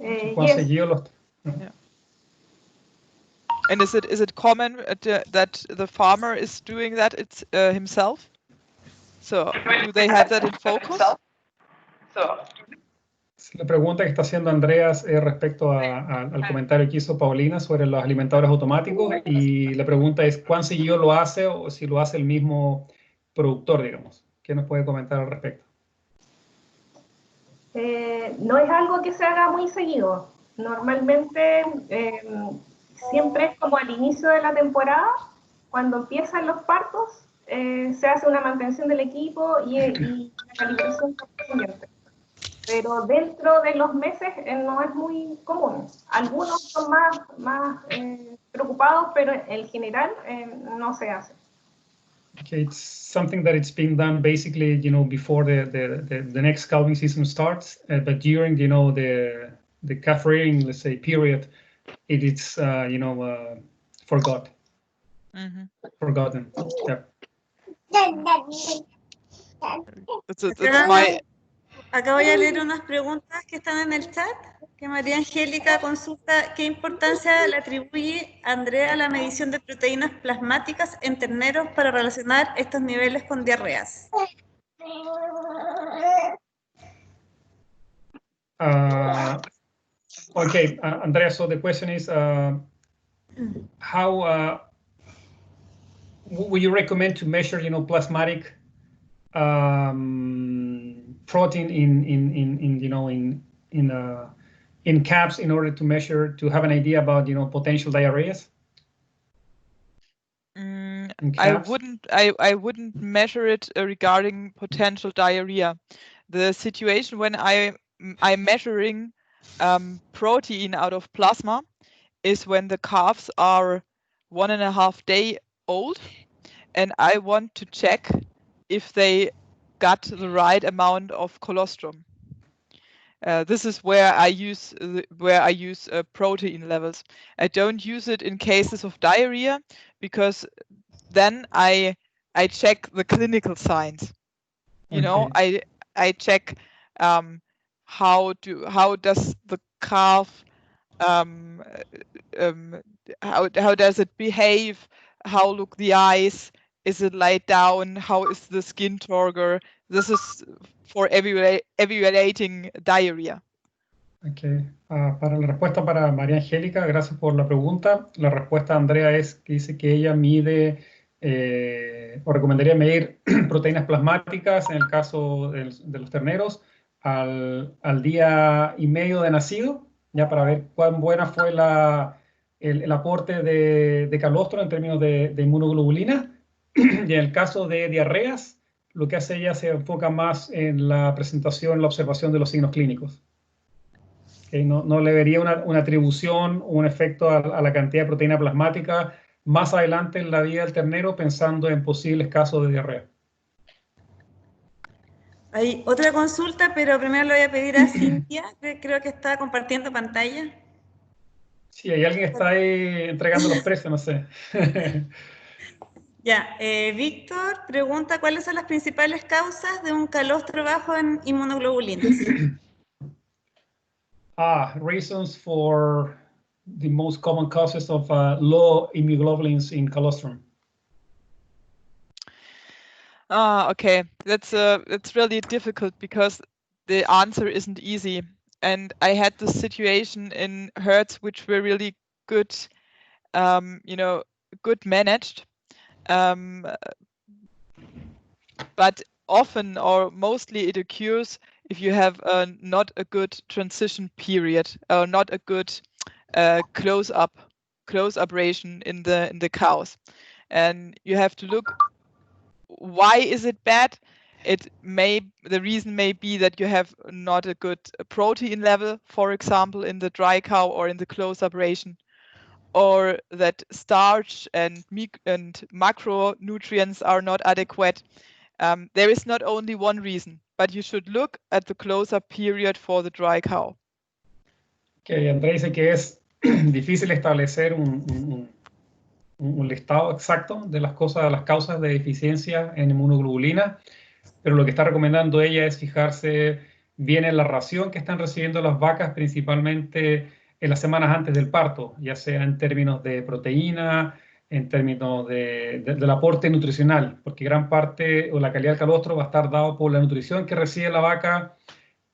[SPEAKER 5] Yes.
[SPEAKER 3] Yeah. And is it common that the farmer is doing that himself? So do they have that in focus?
[SPEAKER 2] La pregunta que está haciendo Andreas es respecto al comentario que hizo Paulina sobre los alimentadores automáticos, y la pregunta es ¿cuán seguido lo hace o si lo hace el mismo productor, digamos? ¿Qué nos puede comentar al respecto?
[SPEAKER 5] No es algo que se haga muy seguido. Normalmente siempre es como al inicio de la temporada, cuando empiezan los partos, se hace una mantención del equipo y la calibración correspondiente. Pero dentro de los meses no es muy común. Algunos son más preocupados, pero en general no se hace.
[SPEAKER 2] Okay, it's something that it's being done basically, before the next calving season starts, but during, the calf rearing, let's say, period, it is, forgotten. Forgotten. Yeah.
[SPEAKER 1] Acá voy a leer unas preguntas que están en el chat, que María Angélica consulta qué importancia le atribuye Andrea a la medición de proteínas plasmáticas en terneros para relacionar estos niveles con diarreas.
[SPEAKER 2] Okay, Andrea, so the question is, how would you recommend to measure, plasmatic protein in calves in order to measure, to have an idea about, potential diarrheas?
[SPEAKER 3] I wouldn't measure it regarding potential diarrhea. The situation when I'm measuring protein out of plasma is when the calves are 1.5 days old, and I want to check if they got the right amount of colostrum. This is where I use protein levels. I don't use it in cases of diarrhea because then I check the clinical signs. You know, I check how does the calf how does it behave? How look the eyes? Is it laid down? How is the skin turgor? This is for evaluating diarrhea.
[SPEAKER 2] Okay. Para la respuesta para María Angélica, gracias por la pregunta. La respuesta de Andrea es que dice que ella mide o recomendaría medir proteínas plasmáticas en el caso de los terneros al día y medio de nacido, ya para ver cuán buena fue el aporte de calostro en términos de inmunoglobulina. Y en el caso de diarreas, lo que hace ella se enfoca más en la presentación, la observación de los signos clínicos. Okay, no le vería una atribución, un efecto a la cantidad de proteína plasmática más adelante en la vida del ternero, pensando en posibles casos de diarrea.
[SPEAKER 1] Hay otra consulta, pero primero le voy a pedir a Cintia, que creo que está compartiendo pantalla.
[SPEAKER 2] Sí, hay alguien que está ahí entregando los precios, no sé.
[SPEAKER 1] Ya, Víctor pregunta cuáles son las principales causas de un calostro bajo en inmunoglobulinas.
[SPEAKER 2] Reasons for the most common causes of low immunoglobulins in colostrum.
[SPEAKER 3] Okay, that's really difficult because the answer isn't easy. And I had this situation in herds which were really good, good managed. But often or mostly it occurs if you have not a good transition period or not a good close-up ration in the cows, and you have to look why is it bad. The reason may be that you have not a good protein level, for example, in the dry cow or in the close-up ration, or that starch and macronutrients are not adequate. There is not only one reason, but you should look at the close-up period for the dry cow.
[SPEAKER 2] Okay, Andrés dice que es difícil establecer un listado exacto de las causas de deficiencia en inmunoglobulina, pero lo que está recomendando ella es fijarse bien en la ración que están recibiendo las vacas, principalmente en las semanas antes del parto, ya sea en términos de proteína, en términos del aporte nutricional, porque gran parte o la calidad del calostro va a estar dado por la nutrición que recibe la vaca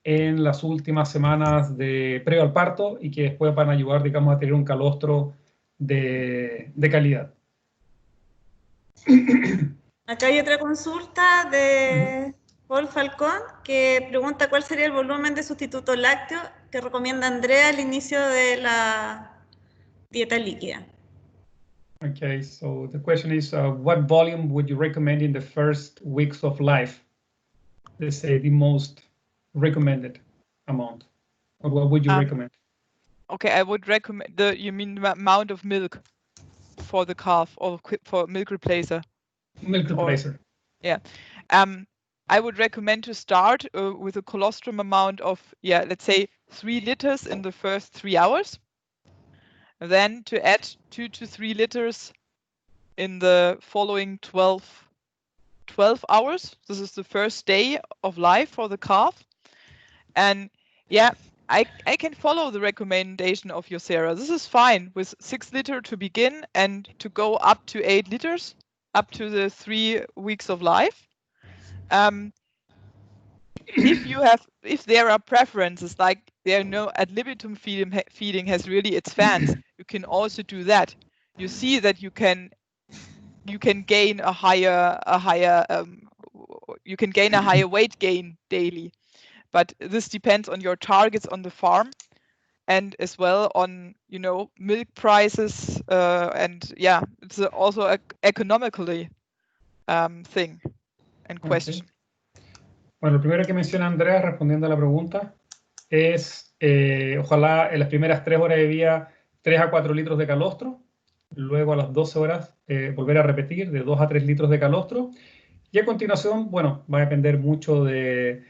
[SPEAKER 2] en las últimas semanas previo al parto y que después van a ayudar, digamos, a tener un calostro de calidad.
[SPEAKER 1] Acá hay otra consulta de Paul Falcón que pregunta cuál sería el volumen de sustituto lácteo que recomienda Andrea al inicio de la dieta líquida.
[SPEAKER 2] Okay, so the question is, what volume would you recommend in the first weeks of life? Let's say the most recommended amount. Or what would you recommend?
[SPEAKER 3] Okay, I would recommend you mean the amount of milk for the calf or for milk replacer?
[SPEAKER 2] Milk replacer.
[SPEAKER 3] Yeah. I would recommend to start with a colostrum amount of, let's say 3 liters in the first 3 hours. Then to add 2 to 3 liters in the following 12 hours. This is the first day of life for the calf. And I can follow the recommendation of Josera. This is fine with 6 liters to begin and to go up to 8 liters up to the 3 weeks of life. if there are preferences, like there no ad libitum feeding has really its fans, you can also do that. You see that you can gain a higher weight gain daily, but this depends on your targets on the farm, and as well on milk prices, and yeah, it's also a economically thing and question.
[SPEAKER 2] Okay. Bueno, lo primero que menciona Andrea, respondiendo a la pregunta, es ojalá en las primeras 3 horas de vida 3 a 4 litros de calostro, luego a las 12 horas volver a repetir de 2 a 3 litros de calostro, y a continuación, bueno, va a depender mucho de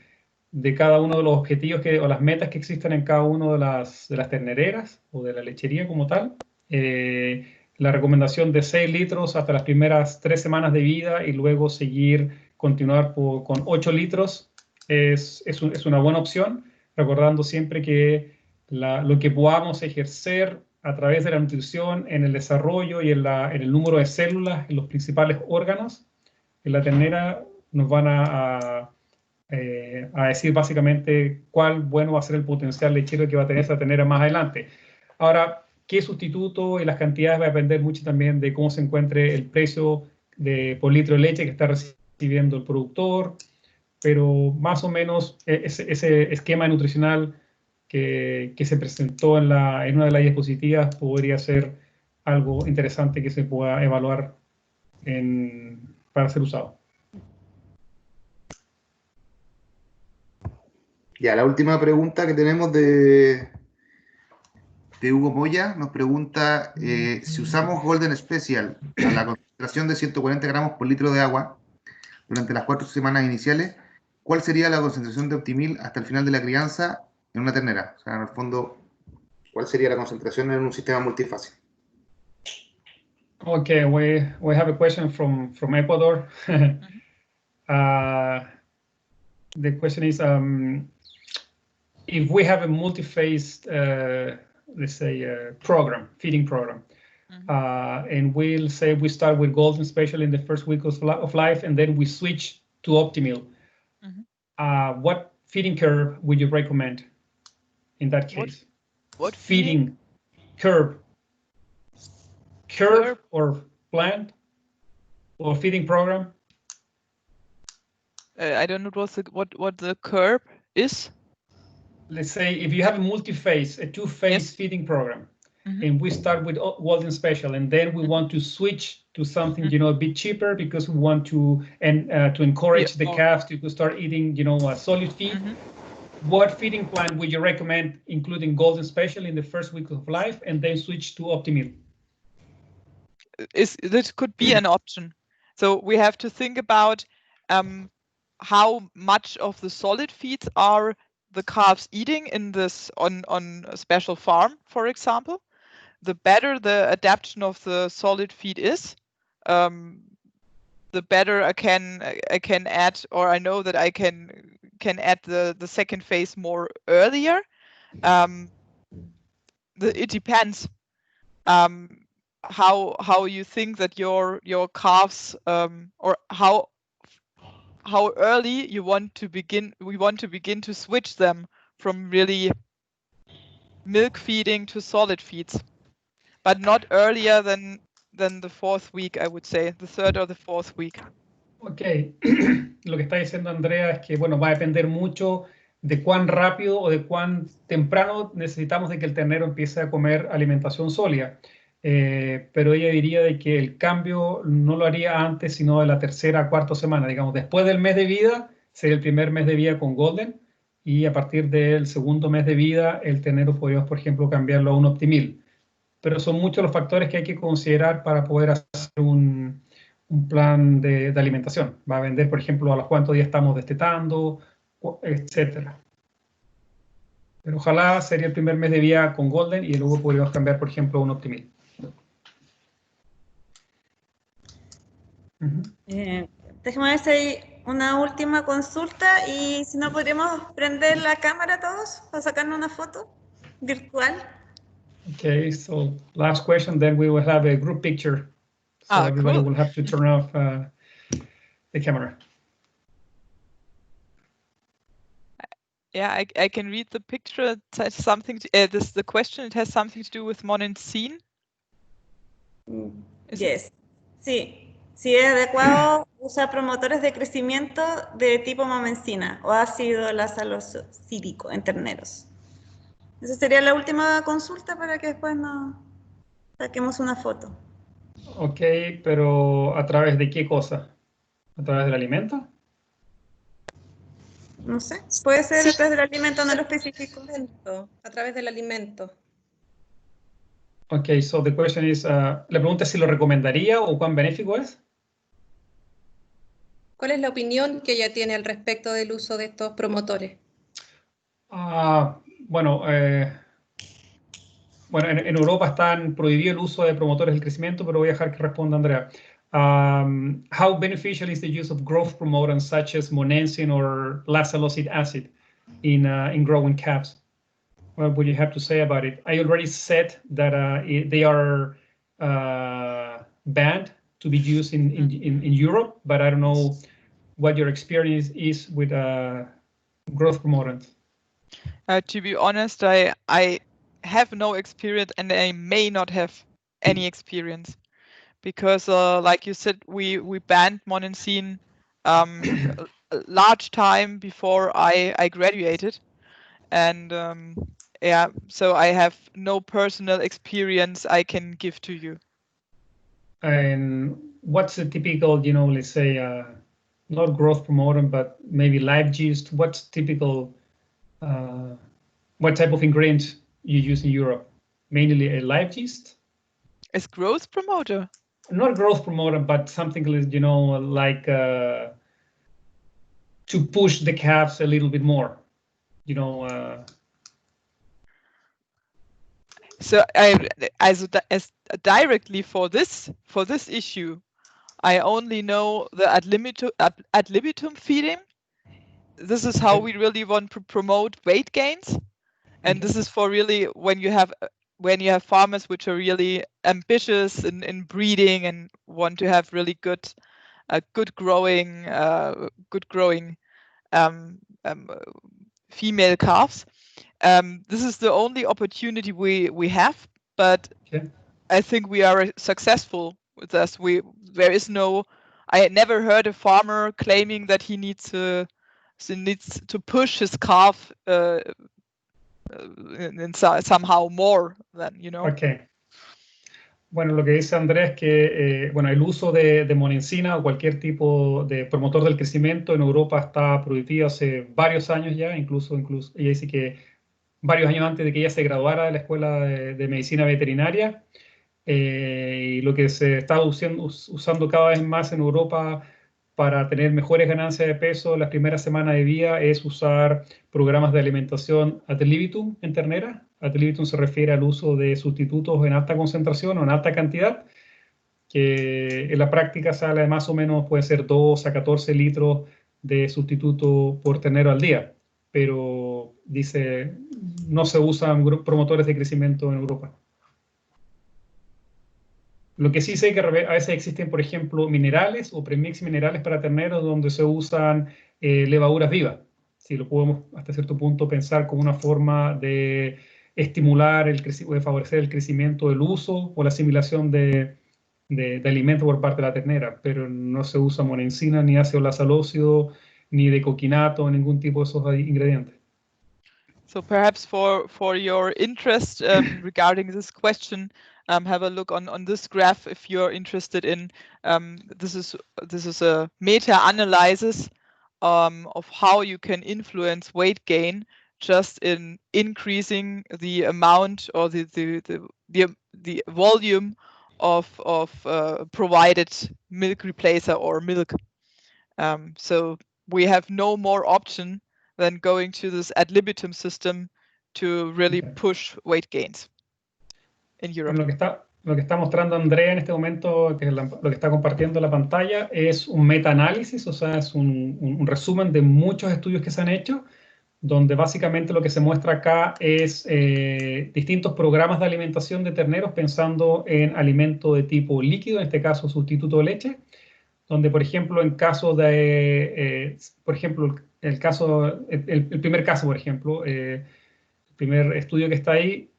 [SPEAKER 2] cada uno de los objetivos o las metas que existen en cada una de las ternereras o de la lechería como tal. La recomendación de 6 litros hasta las primeras 3 semanas de vida y luego continuar con 8 litros es una buena opción, recordando siempre que lo que podamos ejercer a través de la nutrición en el desarrollo y en el número de células en los principales órganos en la ternera nos van a decir básicamente cuál bueno va a ser el potencial lechero que va a tener esa ternera más adelante. Ahora, qué sustituto y las cantidades va a depender mucho también de cómo se encuentre el precio por litro de leche que está recibiendo el productor, pero más o menos ese esquema nutricional que se presentó en una de las diapositivas podría ser algo interesante que se pueda evaluar para ser usado.
[SPEAKER 6] Ya, la última pregunta que tenemos de Hugo Moya nos pregunta si usamos Golden Special a la concentración de 140 gramos por litro de agua durante las 4 semanas iniciales, ¿cuál sería la concentración de Optimil hasta el final de la crianza en una ternera? O sea, en el fondo, ¿cuál sería la concentración en un sistema multifase?
[SPEAKER 2] Okay, we have a question from Ecuador. The question is, if we have a multi-phased, let's say, feeding program, and we'll say we start with Golden Special in the first week of life, and then we switch to Optimil. What feeding curve would you recommend in that case?
[SPEAKER 3] What
[SPEAKER 2] feeding curve? Curve or plant or feeding program?
[SPEAKER 3] I don't know what the curve is.
[SPEAKER 2] Let's say if you have a multi-phase, a 2-phase feeding program, and we start with Golden Special, and then we want to switch to something a bit cheaper because we want to encourage the calves to start eating a solid feed. What feeding plan would you recommend, including Golden Special in the first week of life, and then switch to Optimil?
[SPEAKER 3] This could be an option. So we have to think about how much of the solid feeds are the calves eating in this on a special farm, for example. The better the adaptation of the solid feed is, the better I can add, or I know that I can add the second phase more earlier. It depends how you think that your calves or how early we want to begin to switch them from really milk feeding to solid feeds, but not earlier than the 4th week, I would say, the 3rd or the 4th week.
[SPEAKER 2] Ok, lo que está diciendo Andrea es que bueno, va a depender mucho de cuán rápido o de cuán temprano necesitamos de que el ternero empiece a comer alimentación sólida. Pero ella diría de que el cambio no lo haría antes, sino de la 3ª a 4ª semana. Digamos, después del mes de vida, sería el primer mes de vida con Golden, y a partir del 2º mes de vida, el ternero podríamos, por ejemplo, cambiarlo a un Optimil. Pero son muchos los factores que hay que considerar para poder hacer un plan de alimentación. Va a depender, por ejemplo, a los cuántos días estamos destetando, etc. Pero ojalá sería el primer mes de vida con Golden y luego podríamos cambiar, por ejemplo, a un Optimil.
[SPEAKER 1] Déjame ver si hay una última consulta y si no podríamos prender la cámara todos para sacarnos una foto virtual.
[SPEAKER 2] Okay, so last question, then we will have a group picture. So everybody will have to turn off the camera.
[SPEAKER 3] Yeah, I can read the picture. It has something to, the question, it has something to do with monensin.
[SPEAKER 1] Yes. Sí, si es adecuado usar promotores de crecimiento de tipo momencina o ácido lasalocídico en terneros. Esa sería la última consulta para que después nos saquemos una foto.
[SPEAKER 2] Ok, pero ¿a través de qué cosa? ¿A través del alimento?
[SPEAKER 1] No sé, puede ser
[SPEAKER 7] Sí.
[SPEAKER 1] a través del alimento, no lo específico.
[SPEAKER 7] A través del alimento.
[SPEAKER 2] Ok, so the question is, la pregunta es si lo recomendaría o cuán benéfico es.
[SPEAKER 7] ¿Cuál es la opinión que ella tiene al respecto del uso de estos promotores?
[SPEAKER 2] Bueno, en Europa están prohibido el uso de promotores del crecimiento, pero voy a dejar que responda Andrea. How beneficial is the use of growth promotants such as monensin or lasalosic acid in growing calves? What would you have to say about it? I already said that they are banned to be used in Europe, but I don't know what your experience is with growth promotants.
[SPEAKER 3] To be honest, I have no experience, and I may not have any experience, because like you said, we banned monensin a large time before I graduated, and yeah, so I have no personal experience I can give to you.
[SPEAKER 2] And what's a typical, let's say, not growth promoter, but maybe live yeast? What's typical? What type of ingredients you use in Europe? Mainly a live yeast?
[SPEAKER 3] As growth promoter?
[SPEAKER 2] Not growth promoter, but something like to push the calves a little bit more.
[SPEAKER 3] So as directly for this issue, I only know the ad libitum feeding. This is how we really want to promote weight gains, and this is for really when you have farmers which are really ambitious in breeding and want to have really good growing female calves. This is the only opportunity we have, but I think we are successful with this. I had never heard a farmer claiming that he needs to push his calf somehow more than,
[SPEAKER 2] Okay. Bueno, lo que dice Andrés es que el uso de monensina o cualquier tipo de promotor del crecimiento en Europa está prohibido hace varios años ya, incluso ella dice que varios años antes de que ella se graduara de la Escuela de Medicina Veterinaria, y lo que se está usando cada vez más en Europa para tener mejores ganancias de peso las primeras semanas de vida es usar programas de alimentación ad libitum en ternera. Ad libitum se refiere al uso de sustitutos en alta concentración o en alta cantidad, que en la práctica sale de más o menos, puede ser 2 a 14 litros de sustituto por ternero al día. Pero dice, no se usan promotores de crecimiento en Europa. Lo que sí sé que a veces existen, por ejemplo, minerales o premix minerales para terneros donde se usan levaduras vivas. Si lo podemos hasta cierto punto pensar como una forma de estimular o de favorecer el crecimiento del uso o la asimilación de alimento por parte de la ternera, pero no se usa monensina, ni ácido lasalócido, ni de coquinato, ningún tipo de esos ingredientes.
[SPEAKER 3] So perhaps for your interest regarding this question, have a look on this graph if you're interested in. This is a meta-analysis of how you can influence weight gain just in increasing the amount or the volume of provided milk replacer or milk. So we have no more option than going to this ad libitum system to really push weight gains in Europe.
[SPEAKER 2] Lo que está mostrando Andrea en este momento, que es lo que está compartiendo la pantalla, es un meta-análisis, o sea, es un resumen de muchos estudios que se han hecho, donde básicamente lo que se muestra acá es distintos programas de alimentación de terneros pensando en alimento de tipo líquido, en este caso sustituto de leche, donde, por ejemplo, en caso de, por ejemplo, el primer caso, por ejemplo, el primer estudio que está ahí,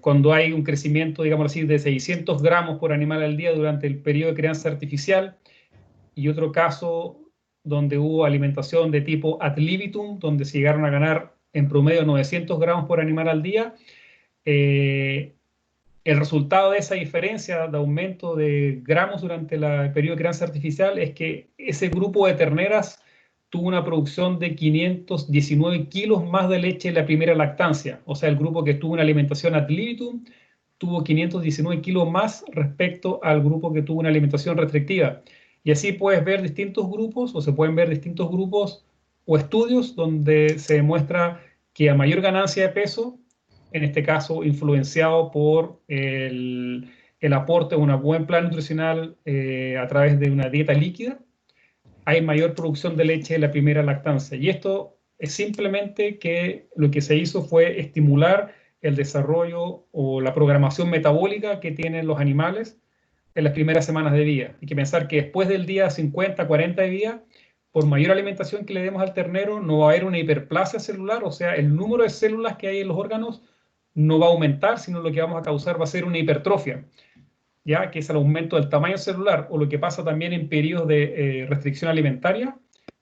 [SPEAKER 2] cuando hay un crecimiento, digamos así, de 600 gramos por animal al día durante el periodo de crianza artificial, y otro caso donde hubo alimentación de tipo ad libitum, donde se llegaron a ganar en promedio 900 gramos por animal al día. El resultado de esa diferencia de aumento de gramos durante el periodo de crianza artificial es que ese grupo de terneras tuvo una producción de 519 kilos más de leche en la primera lactancia. O sea, el grupo que tuvo una alimentación ad libitum tuvo 519 kilos más respecto al grupo que tuvo una alimentación restrictiva. Y así puedes ver distintos grupos, o se pueden ver distintos grupos o estudios donde se demuestra que a mayor ganancia de peso, en este caso influenciado por el aporte de un buen plan nutricional a través de una dieta líquida, hay mayor producción de leche en la primera lactancia. Y esto es simplemente que lo que se hizo fue estimular el desarrollo o la programación metabólica que tienen los animales en las primeras semanas de vida. Hay que pensar que después del día 50, 40 de vida, por mayor alimentación que le demos al ternero, no va a haber una hiperplasia celular, o sea, el número de células que hay en los órganos no va a aumentar, sino lo que vamos a causar va a ser una hipertrofia, ¿ya? Que es el aumento del tamaño celular, o lo que pasa también en periodos de restricción alimentaria,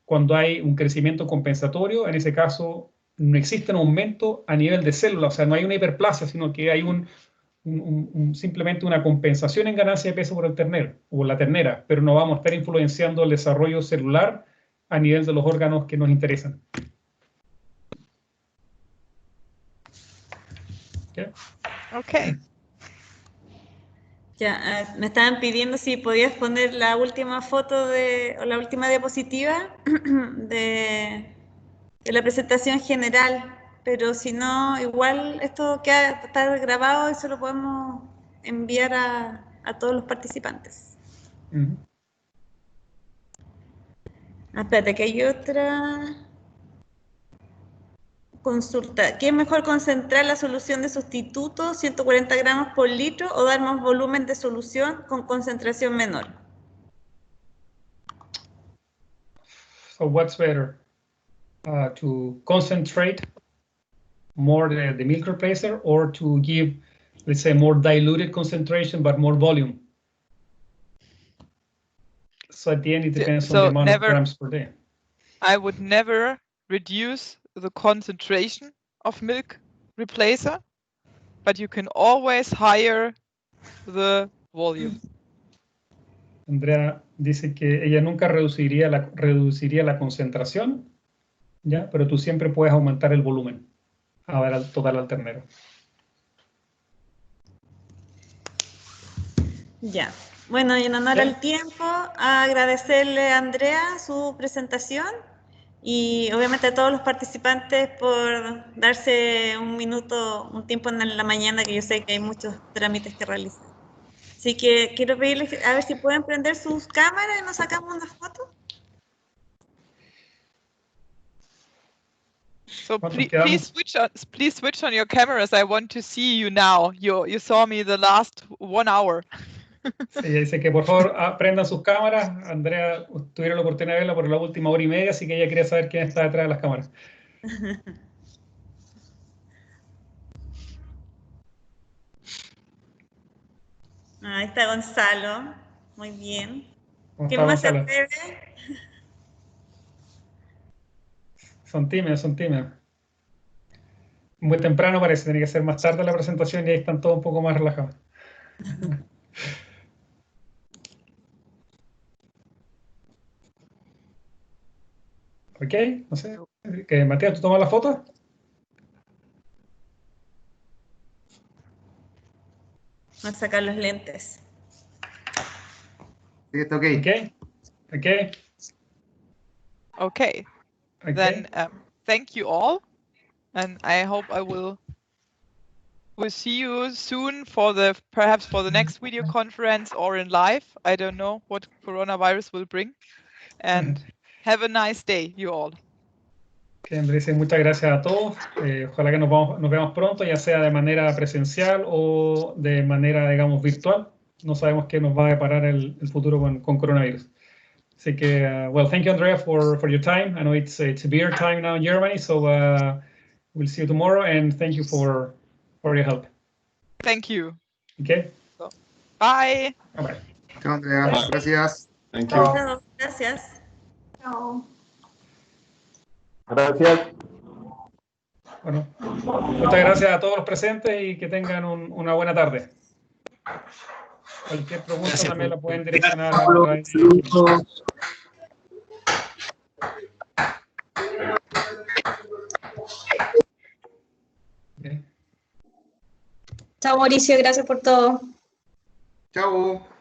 [SPEAKER 2] cuando hay un crecimiento compensatorio, en ese caso no existe un aumento a nivel de célula, o sea, no hay una hiperplasia, sino que hay simplemente una compensación en ganancia de peso por el ternero o la ternera, pero no vamos a estar influenciando el desarrollo celular a nivel de los órganos que nos interesan. ¿Okay?
[SPEAKER 3] Okay.
[SPEAKER 1] Ya, me estaban pidiendo si podías poner la última foto o la última diapositiva de la presentación general, pero si no, igual esto está grabado y se lo podemos enviar a todos los participantes. Espérate, que hay otra consulta. ¿Qué es mejor, concentrar la solución de sustituto 140 gramos por litro o dar más volumen de solución con concentración menor?
[SPEAKER 2] So what's better? To concentrate more the milk replacer, or to give, let's say, more diluted concentration but more volume? So at the end, it depends on the amount of grams per day.
[SPEAKER 3] I would never reduce the concentration of milk replacer, but you can always higher the volume.
[SPEAKER 2] Andrea dice que ella nunca reduciría la concentración, ¿ya? Pero tú siempre puedes aumentar el volumen a dar al total al ternero.
[SPEAKER 1] Ya. Bueno, y en honor al tiempo, agradecerle a Andrea su presentación y obviamente a todos los participantes por darse un tiempo en la mañana, que yo sé que hay muchos trámites que realizar. Así que quiero pedirles a ver si pueden prender sus cámaras y nos sacamos una foto.
[SPEAKER 3] So please switch on your cameras. I want to see you now. You saw me the last 1 hour.
[SPEAKER 2] Sí, dice que por favor prendan sus cámaras. Andrea tuvieron la oportunidad de verla por la última hora y media, así que ella quería saber quién está detrás de las cámaras.
[SPEAKER 1] Ahí está Gonzalo. Muy bien.
[SPEAKER 2] ¿Quién
[SPEAKER 1] más se atreve?
[SPEAKER 2] Son tímidos, son tímidos. Muy temprano parece, tiene que ser más tarde la presentación y ahí están todos un poco más relajados. Ok, no sé. Matías, ¿tú tomas la foto?
[SPEAKER 1] Voy a sacar los lentes.
[SPEAKER 6] Sí, está ok.
[SPEAKER 3] Okay. Then thank you all, and I hope I will see you soon perhaps for the next video conference or in live. I don't know what coronavirus will bring. And have a nice day, you all.
[SPEAKER 2] Andrés, muchas gracias a todos. Ojalá que nos veamos pronto, ya sea de manera presencial o de manera, digamos, virtual. no sabemos qué nos va a deparar el futuro con coronavirus. Así que, well, thank you, Andrea, for your time. I know it's beer time now in Germany, so we'll see you tomorrow, and thank you for your help.
[SPEAKER 3] Thank you.
[SPEAKER 2] Okay?
[SPEAKER 3] So, bye.
[SPEAKER 2] Bye-bye.
[SPEAKER 6] Chao, Andrea. Gracias.
[SPEAKER 8] Thank you.
[SPEAKER 1] Chao, gracias.
[SPEAKER 5] Chao.
[SPEAKER 8] Gracias.
[SPEAKER 2] Bueno, muchas gracias a todos los presentes y que tengan una buena tarde. Cualquier pregunta también la pueden direccionar a través de...
[SPEAKER 7] Chao, Mauricio, gracias por todo.
[SPEAKER 6] Chao.